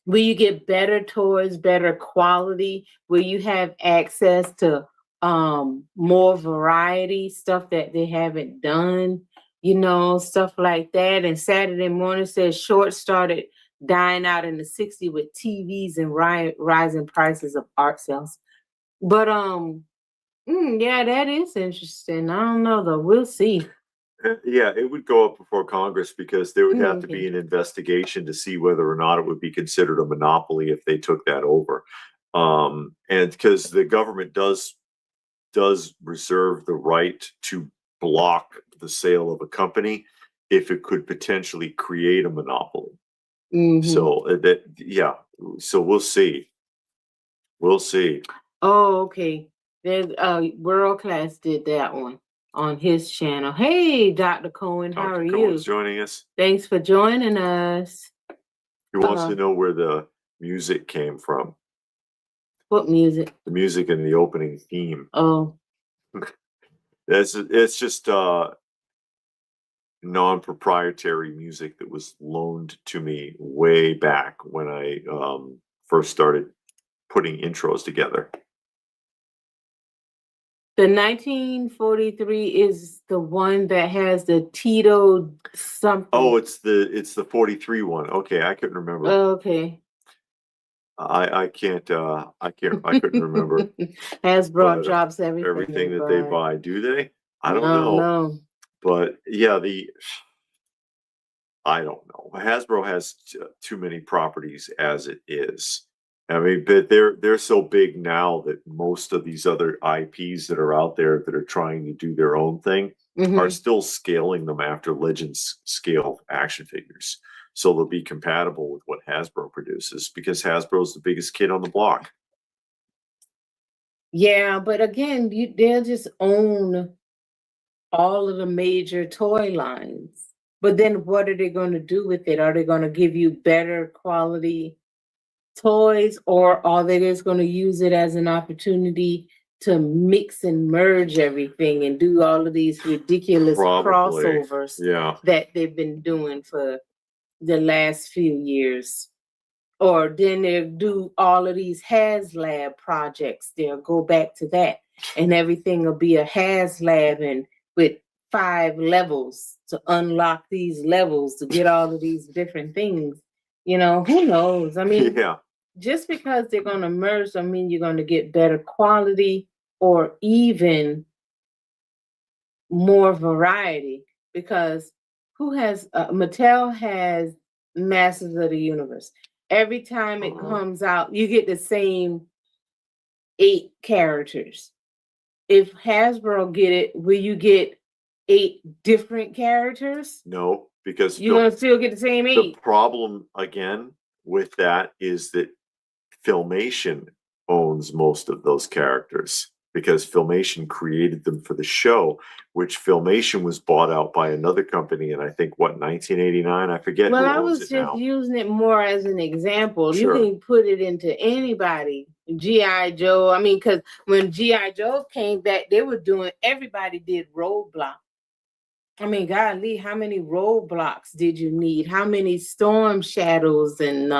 you get better toys, better quality? Will you have access to more variety, stuff that they haven't done? Stuff like that. And Saturday Morning says shorts started dying out in the 60s with TVs and rising prices of art sales. But yeah, that is interesting. I don't know though. We'll see. Yeah, it would go up before Congress because there would have to be an investigation to see whether or not it would be considered a monopoly if they took that over. And because the government does reserve the right to block the sale of a company if it could potentially create a monopoly. Mm-hmm. So we'll see. Oh, okay. There's World Class did that one on his channel. Hey, Dr. Cohen, how are you? Cohen's joining us. Thanks for joining us. He wants to know where the music came from. What music? The music in the opening theme. Oh. It's just non-proprietary music that was loaned to me way back when I first started putting intros together. The 1943 is the one that has the Tito something. Oh, it's the 43 one. Okay, I couldn't remember. Okay. I couldn't remember. Hasbro drops everything that they buy. Do they? I don't know. But yeah, I don't know. Hasbro has too many properties as it is. I mean, but they're so big now that most of these other IPs that are out there that are trying to do their own thing are still scaling them after Legends scale action figures. So they'll be compatible with what Hasbro produces because Hasbro's the biggest kid on the block. Yeah, but again, they'll just own all of the major toy lines. But then what are they going to do with it? Are they going to give you better quality toys, or are they just going to use it as an opportunity to mix and merge everything and do all of these ridiculous crossovers that they've been doing for the last few years? Or then they'll do all of these HasLab projects. They'll go back to that, and everything will be a HasLab and with 5 levels to unlock these levels to get all of these different things. You know, who knows? I mean, just because they're going to merge, I mean, you're going to get better quality or even more variety, because Mattel has Masters of the Universe. Every time it comes out, you get the same 8 characters. If Hasbro get it, will you get 8 different characters? No, because you're going to still get the same 8. The problem, again, with that is that Filmation owns most of those characters because Filmation created them for the show, which Filmation was bought out by another company in, I think, 1989? I forget. Well, I was just using it more as an example. Sure. You can put it into anybody. G.I. Joe. I mean, because when G.I. Joe came back, everybody did Roadblock. I mean, golly, how many roadblocks did you need? How many Storm Shadows and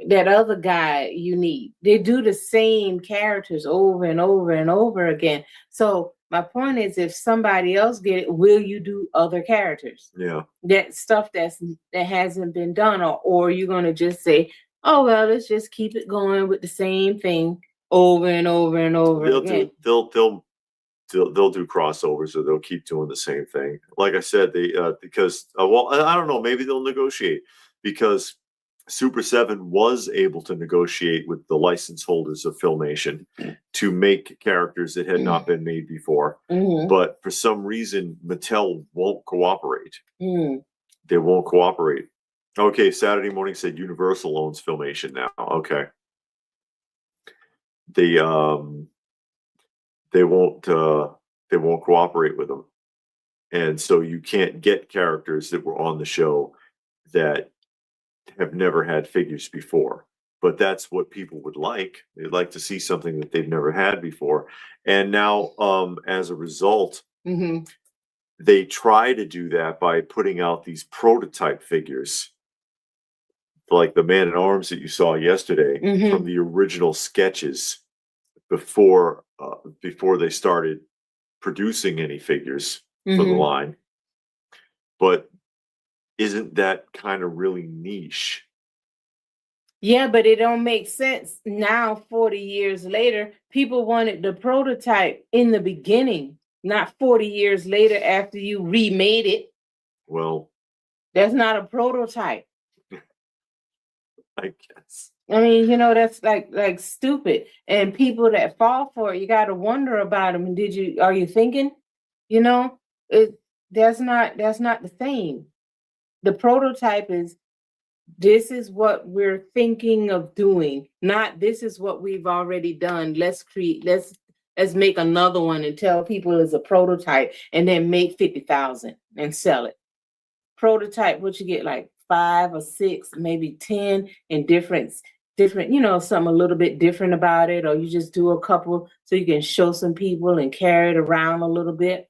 that other guy you need? They do the same characters over and over and over again. So my point is, if somebody else get it, will you do other characters? Yeah. That stuff that hasn't been done, or you're gonna just say, oh well, let's just keep it going with the same thing over and over and over again. They'll do crossovers, or they'll keep doing the same thing. Like I said, because well, I don't know, maybe they'll negotiate, because Super 7 was able to negotiate with the license holders of Filmation to make characters that had not been made before. But for some reason, Mattel won't cooperate. They won't cooperate. Okay, Saturday Morning said Universal owns Filmation now. Okay. They won't cooperate with them. And so you can't get characters that were on the show that have never had figures before, but that's what people would like. They'd like to see something that they've never had before. And now, as a result, they try to do that by putting out these prototype figures, like the Man-at-Arms that you saw yesterday from the original sketches before they started producing any figures for the line. But isn't that kind of really niche? Yeah, but it don't make sense now, 40 years later. People wanted the prototype in the beginning, not 40 years later after you remade it. Well, that's not a prototype. I guess. I mean, you know, that's like stupid. And people that fall for it, you got to wonder about them. And are you thinking, you know, that's not the same. The prototype is, this is what we're thinking of doing, not this is what we've already done. Let's make another one and tell people it's a prototype, and then make 50,000 and sell it. Prototype, what you get, like 5 or 6, maybe 10 in different different, something a little bit different about it, or you just do a couple so you can show some people and carry it around a little bit,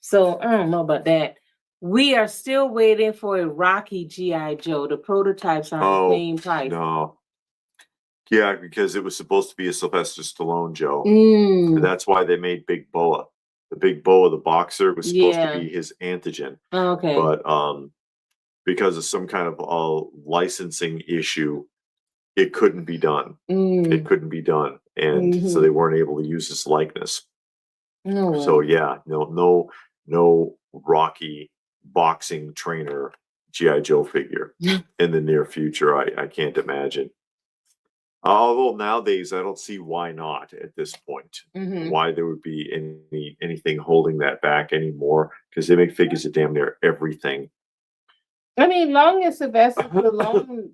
So I don't know about that. We are still waiting for a Rocky G.I. Joe. The prototypes are the same type. No. Yeah, because it was supposed to be a Sylvester Stallone Joe. Mm. That's why they made Big Boa. The Big Boa, the boxer, was supposed to be his antigen. Okay. But because of some kind of licensing issue, it couldn't be done. It couldn't be done. And so they weren't able to use his likeness. So yeah, no Rocky boxing trainer G.I. Joe figure in the near future. I can't imagine. Although nowadays I don't see why not at this point. Why there would be anything holding that back anymore, because they make figures of damn near everything. I mean, long as Sylvester Stallone,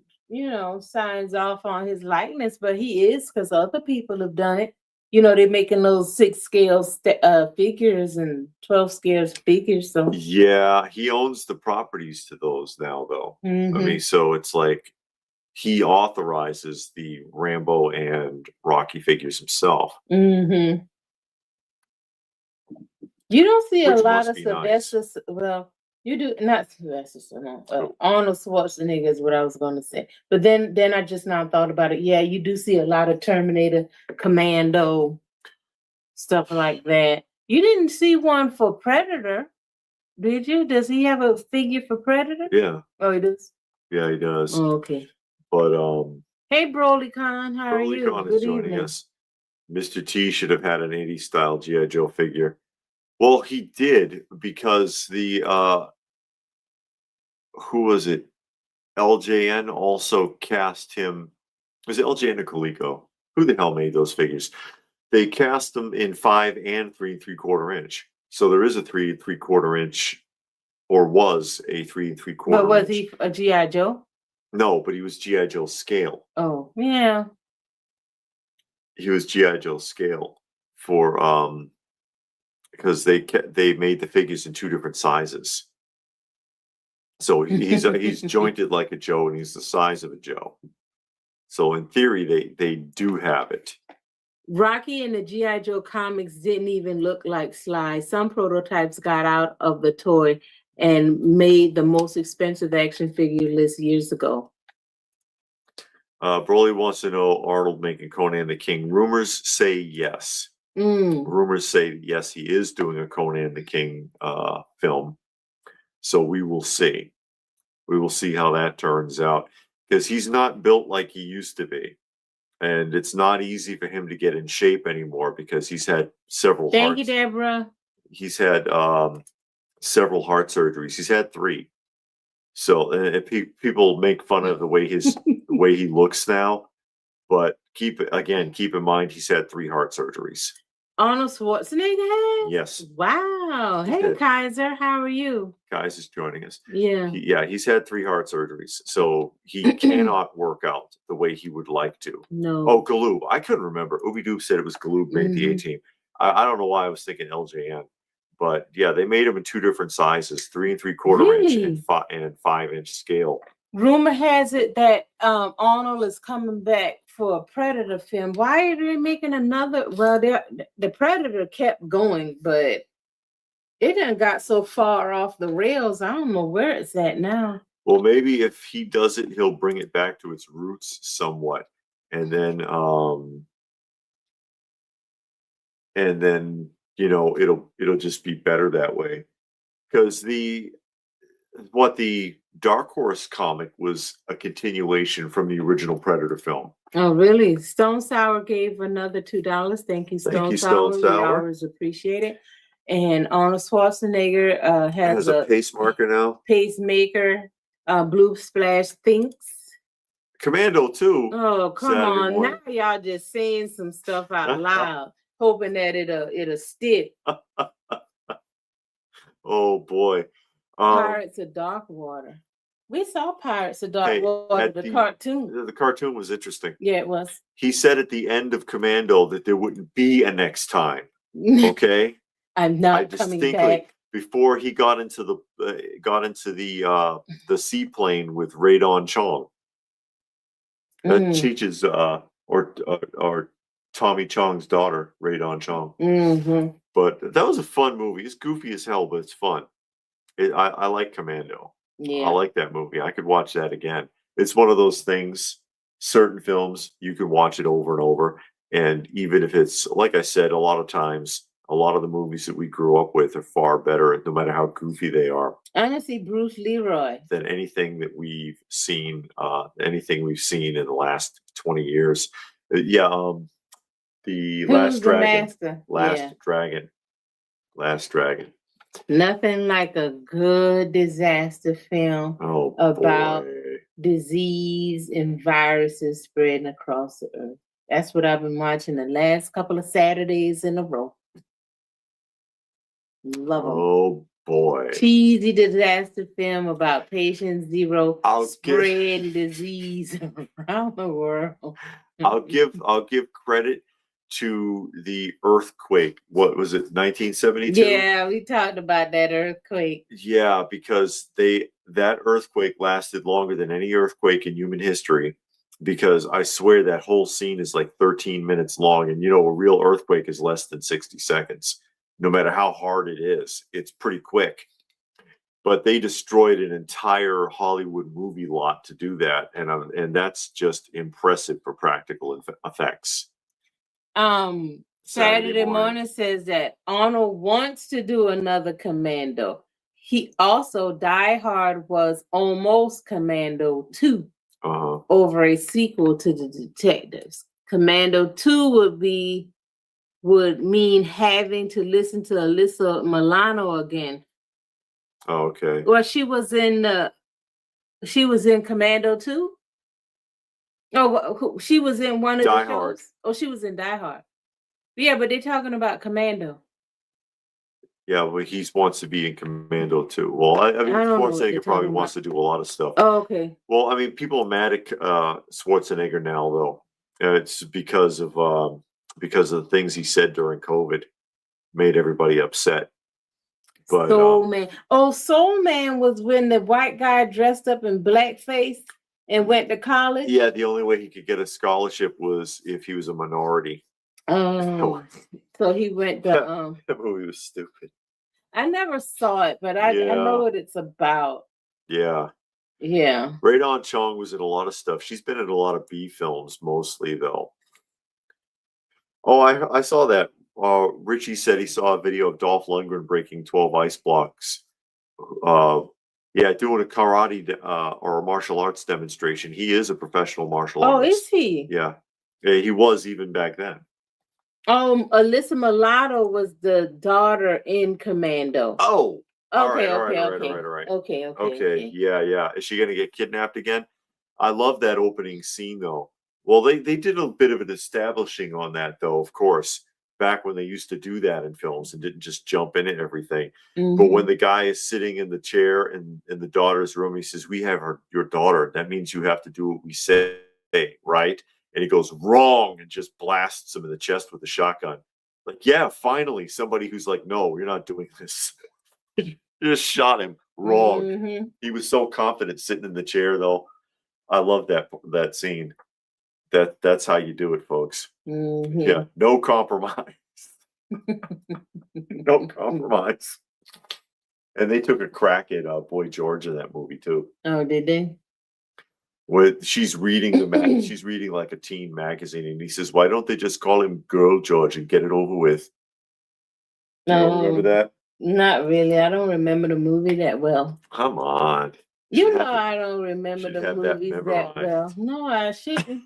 signs off on his likeness, but he is, because other people have done it. They're making those 6 scale figures and 12 scale figures. So yeah, he owns the properties to those now, though. I mean, so it's like he authorizes the Rambo and Rocky figures himself. You don't see a lot of Sylvester. Nice. Well, you do not Sylvester Stallone. Arnold Schwarzenegger is what I was going to say. But then I just now thought about it. Yeah, you do see a lot of Terminator, Commando, stuff like that. You didn't see one for Predator, did you? Does he have a figure for Predator? Yeah. Oh, he does? Yeah, he does. Oh, okay. But hey, Broly Khan, how are you? Broly Khan is joining us. Mr. T should have had an 80s style G.I. Joe figure. Well, he did, because the who was it? LJN also cast him. Was it LJN or Coleco? Who the hell made those figures? They cast them in 5 and 3 3/4 inch. So there is a 3 3/4 inch, or was a 3 3/4 inch. But was he a G.I. Joe? No, but he was G.I. Joe scale. Oh, yeah. He was G.I. Joe scale for because they made the figures in 2 different sizes. So he's jointed like a Joe, and he's the size of a Joe. So in theory, they do have it. Rocky and the G.I. Joe comics didn't even look like Sly. Some prototypes got out of the toy and made the most expensive action figure list years ago. Broly wants to know Arnold making Conan the King. Rumors say yes. Rumors say yes, he is doing a Conan the King film. So we will see. We will see how that turns out, because he's not built like he used to be. And it's not easy for him to get in shape anymore, because he's had several Thank you, Deborah. He's had several heart surgeries. He's had 3. So people make fun of the way the way he looks now, but keep in mind he's had 3 heart surgeries. Arnold Schwarzenegger? Yes. Wow. Hey, Kaiser, how are you? Kaiser's joining us. Yeah. He's had 3 heart surgeries, so he cannot work out the way he would like to. No. Oh, Galoob. I couldn't remember. Ooby-Doo said it was Galoob made the A-Team. I don't know why I was thinking LJN. But yeah, they made them in 2 different sizes, 3 3/4 inch and 5 inch scale. Rumor has it that Arnold is coming back for a Predator film. Why are they making another? Well, the Predator kept going, but it done got so far off the rails. I don't know where it's at now. Well, maybe if he does it, he'll bring it back to its roots somewhat, and then it'll just be better that way. Because the Dark Horse comic was a continuation from the original Predator film. Oh, really? Stone Sour gave another $2. Thank you, Stone Sour. We always appreciate it. And Arnold Schwarzenegger has a pacemaker now. Pacemaker, Blue Splash Thinks. Commando too. Oh, come on. Now y'all just saying some stuff out loud, hoping that it'll stick. Oh boy. Pirates of Dark Water. We saw Pirates of Dark Water, the cartoon. The cartoon was interesting. Yeah, it was. He said at the end of Commando that there wouldn't be a next time. Okay. I'm not coming back. Before he got into the seaplane with Radon Chong. Cheech's or Tommy Chong's daughter, Radon Chong. But that was a fun movie. It's goofy as hell, but it's fun. I like Commando. Yeah. I like that movie. I could watch that again. It's one of those things, certain films, you can watch it over and over. And even if it's, like I said, a lot of times, a lot of the movies that we grew up with are far better, no matter how goofy they are. I want to see Bruce Leroy. Than anything that we've seen, in the last 20 years. The Last Dragon. Last Dragon. Nothing like a good disaster film about disease and viruses spreading across the earth. That's what I've been watching the last couple of Saturdays in a row. Love them. Oh boy. Cheesy disaster film about patient zero spreading disease around the world. I'll give credit to the earthquake. What was it, 1972? Yeah, we talked about that earthquake. Yeah, because that earthquake lasted longer than any earthquake in human history. Because I swear that whole scene is like 13 minutes long, and a real earthquake is less than 60 seconds. No matter how hard it is, it's pretty quick. But they destroyed an entire Hollywood movie lot to do that, and that's just impressive for practical effects. Saturday Morning says that Arnold wants to do another Commando. He also, Die Hard was almost Commando 2 over a sequel to The Detectives. Commando 2 would mean having to listen to Alyssa Milano again. Oh, okay. Well, she was in Commando 2. Oh, she was in one of the shows. Oh, she was in Die Hard. Yeah, but they're talking about Commando. Yeah, well, he wants to be in Commando too. Well, I mean, Schwarzenegger probably wants to do a lot of stuff. Oh, okay. Well, I mean, people are mad at Schwarzenegger now, though. It's because of the things he said during COVID, made everybody upset. But Soul Man. Oh, Soul Man was when the white guy dressed up in blackface and went to college. Yeah, the only way he could get a scholarship was if he was a minority. So he went to that movie was stupid. I never saw it, but I know what it's about. Yeah. Yeah. Radon Chong was in a lot of stuff. She's been in a lot of B films mostly, though. Oh, I saw that. Richie said he saw a video of Dolph Lundgren breaking 12 ice blocks. Doing a karate or a martial arts demonstration. He is a professional martial artist. Oh, is he? Yeah, he was even back then. Alyssa Milano was the daughter in Commando. Oh, okay. Okay. Yeah. Is she gonna get kidnapped again? I love that opening scene, though. Well, they did a bit of an establishing on that, though, of course, back when they used to do that in films and didn't just jump in at everything. But when the guy is sitting in the chair in the daughter's room, he says, "We have your daughter. That means you have to do what we say, right?" And he goes, "Wrong," and just blasts him in the chest with a shotgun. Like, yeah, finally, somebody who's like, "No, you're not doing this." Just shot him. Wrong. He was so confident sitting in the chair, though. I love that scene. That's how you do it, folks. Yeah, no compromise. No compromise. And they took a crack at Boy George in that movie too. Oh, did they? She's reading she's reading like a teen magazine, and he says, "Why don't they just call him Girl George and get it over with?" Do you remember that? Not really. I don't remember the movie that well. Come on. I don't remember the movies that well. No, I shouldn't.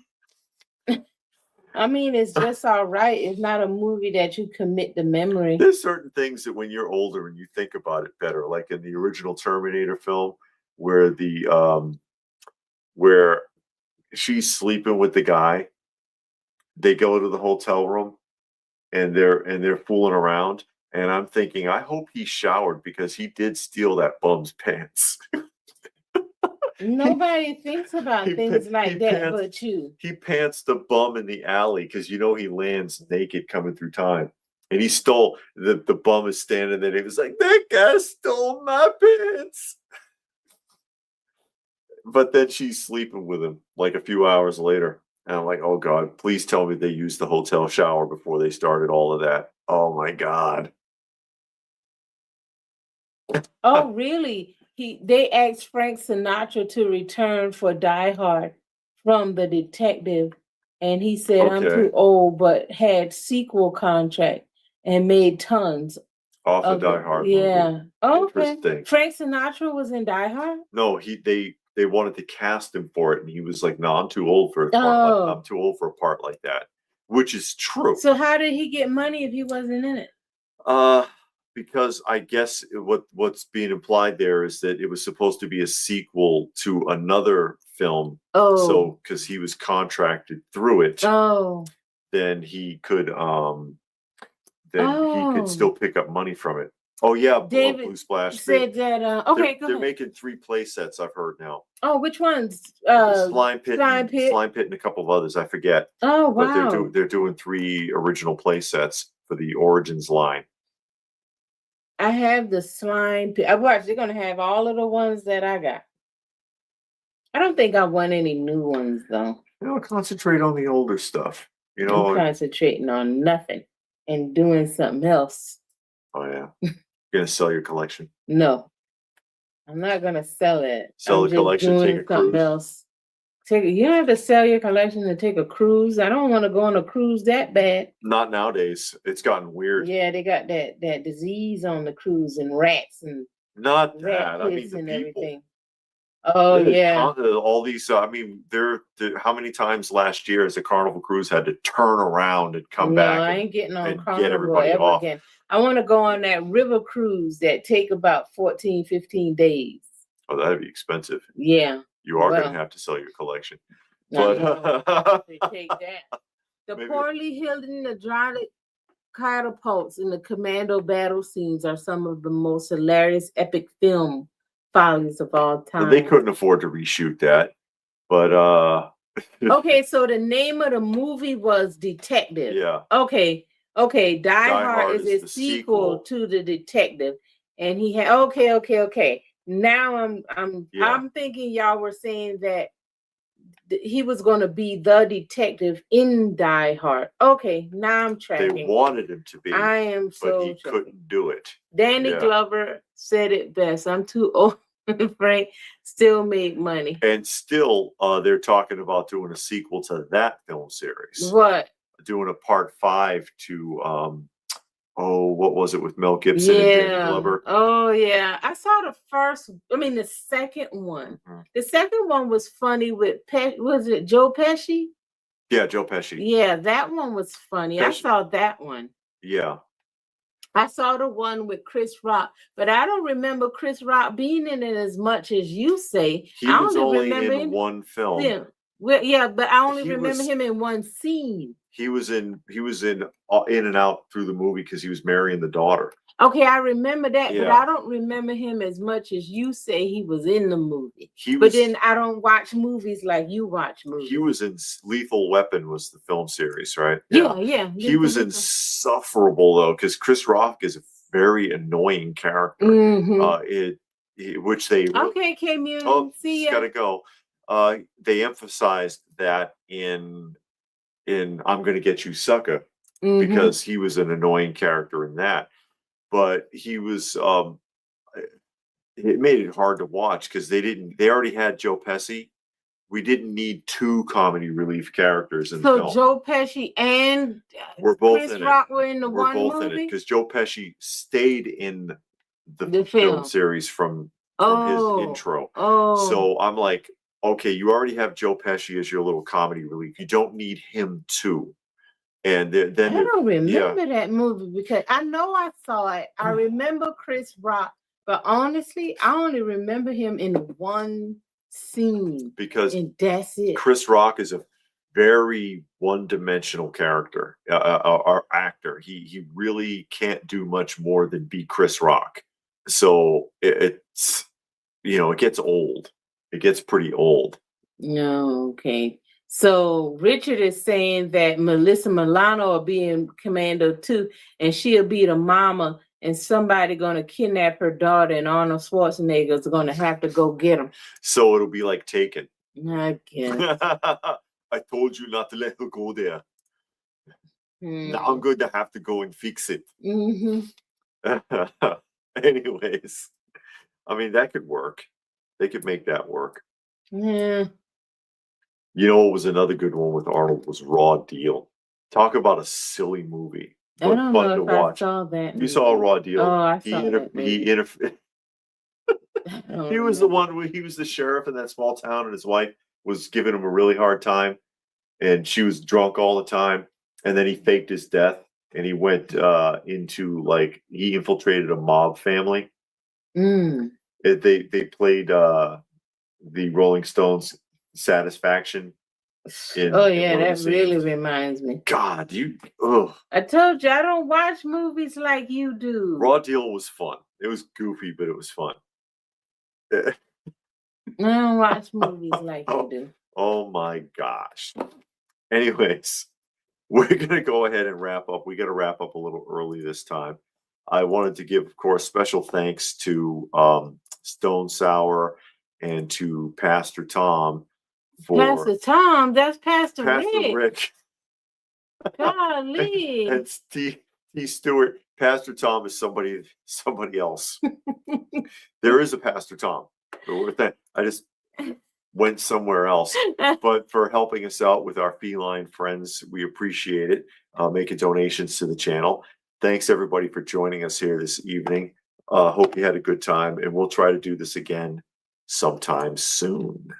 I mean, it's just all right. It's not a movie that you commit to memory. There's certain things that when you're older and you think about it better, like in the original Terminator film, where where she's sleeping with the guy, they go to the hotel room and they're fooling around. And I'm thinking, I hope he showered, because he did steal that bum's pants. Nobody thinks about things like that but you. He pants the bum in the alley because he lands naked coming through time. And he stole the bum is standing there. And he was like, "That guy stole my pants." But then she's sleeping with him like a few hours later. And I'm like, oh God, please tell me they used the hotel shower before they started all of that. Oh my God. Oh, really? They asked Frank Sinatra to return for Die Hard from the detective, and he said, I'm too old, but had sequel contract and made tons off of Die Hard movie. Yeah. Oh, okay. Interesting. Frank Sinatra was in Die Hard? No, they wanted to cast him for it, and he was like, no, I'm too old for a part like, I'm too old for a part like that, which is true. So how did he get money if he wasn't in it? Because I guess what's being implied there is that it was supposed to be a sequel to another film. Oh. So because he was contracted through it, then he could he could still pick up money from it. Oh yeah, David Blue Splash said that. Okay, they're making 3 play sets. I've heard now. Oh, which ones? Slime Pit, and a couple of others. I forget. Oh wow! But they're doing 3 original play sets for the Origins line. I have the Slime Pit. I watched. They're gonna have all of the ones that I got. I don't think I want any new ones though. Concentrate on the older stuff. I'm concentrating on nothing and doing something else. Oh yeah. You're gonna sell your collection? No, I'm not gonna sell it. Sell the collection, take a cruise. Else. You don't have to sell your collection to take a cruise. I don't want to go on a cruise that bad. Not nowadays. It's gotten weird. Yeah, they got that disease on the cruise and rats and not that. I mean the people. Everything. Oh yeah. All these. I mean, how many times last year has a Carnival cruise had to turn around and come back? I ain't getting on Carnival get everybody ever off. Again. I want to go on that river cruise that take about 14, 15 days. Oh, that'd be expensive. Yeah. You are going to have to sell your collection. But take that. The poorly hidden hydraulic catapults in the commando battle scenes are some of the most hilarious epic film follies of all time. They couldn't afford to reshoot that. But okay, so the name of the movie was Detective. Yeah. Okay. Die Hard is a sequel to the Detective, and he had okay. Now I'm thinking y'all were saying that he was going to be the detective in Die Hard. Okay, now I'm tracking. They wanted him to be. I am so. But he couldn't do it. Danny Glover said it best. I'm too old. Frank still made money. And still, they're talking about doing a sequel to that film series. What? Doing a part 5 to what was it with Mel Gibson and Danny Glover? Oh yeah, I saw the second one. Mm-hmm. The second one was funny with was it Joe Pesci? Yeah, Joe Pesci. Yeah, that one was funny. I saw that one. Yeah. I saw the one with Chris Rock, but I don't remember Chris Rock being in it as much as you say. He was only in one film. Yeah. Well, yeah, but I only remember him in one scene. He was in and out through the movie because he was marrying the daughter. Okay, I remember that, but I don't remember him as much as you say he was in the movie. But then I don't watch movies like you watch movies. He was in Lethal Weapon was the film series, right? Yeah. He was insufferable though, because Chris Rock is a very annoying character. Mm-hmm. Which they came in. See ya. Gotta go. They emphasized that in I'm Gonna Get You Sucker, because he was an annoying character in that. But he was it made it hard to watch because they already had Joe Pesci. We didn't need 2 comedy relief characters in the film. So Joe Pesci and Chris Rock were in the one movie? We're both in it because Joe Pesci stayed in the film series from his intro. So I'm like, okay, you already have Joe Pesci as your little comedy relief. You don't need him too. And then I don't remember that movie because I know I saw it. I remember Chris Rock, but honestly, I only remember him in one scene. And that's it. Chris Rock is a very one-dimensional character, or actor. He really can't do much more than be Chris Rock. So it's it gets old. It gets pretty old. No, okay. So Richard is saying that Melissa Milano will be in Commando 2, and she'll be the mama, and somebody gonna kidnap her daughter, and Arnold Schwarzenegger's gonna have to go get him. So it'll be like Taken. I guess. I told you not to let her go there. Now I'm going to have to go and fix it. Anyways, I mean, that could work. They could make that work. Yeah. You know what was another good one with Arnold was Raw Deal. Talk about a silly movie. I don't know if I saw that. You saw Raw Deal. Oh, I saw that. He was the one where he was the sheriff in that small town, and his wife was giving him a really hard time, and she was drunk all the time. And then he faked his death, and he went into he infiltrated a mob family. They played the Rolling Stones Satisfaction. That really reminds me. God, I told you I don't watch movies like you do. Raw Deal was fun. It was goofy, but it was fun. I don't watch movies like you do. Oh my gosh. Anyways, we're going to go ahead and wrap up. We got to wrap up a little early this time. I wanted to give, of course, special thanks to Stone Sour and to Pastor Tom. Pastor Tom, that's Pastor Rick. Golly. That's T. Stewart. Pastor Tom is somebody else. There is a Pastor Tom. I just went somewhere else. But for helping us out with our feline friends, we appreciate it. Making donations to the channel. Thanks everybody for joining us here this evening. Hope you had a good time, and we'll try to do this again sometime soon.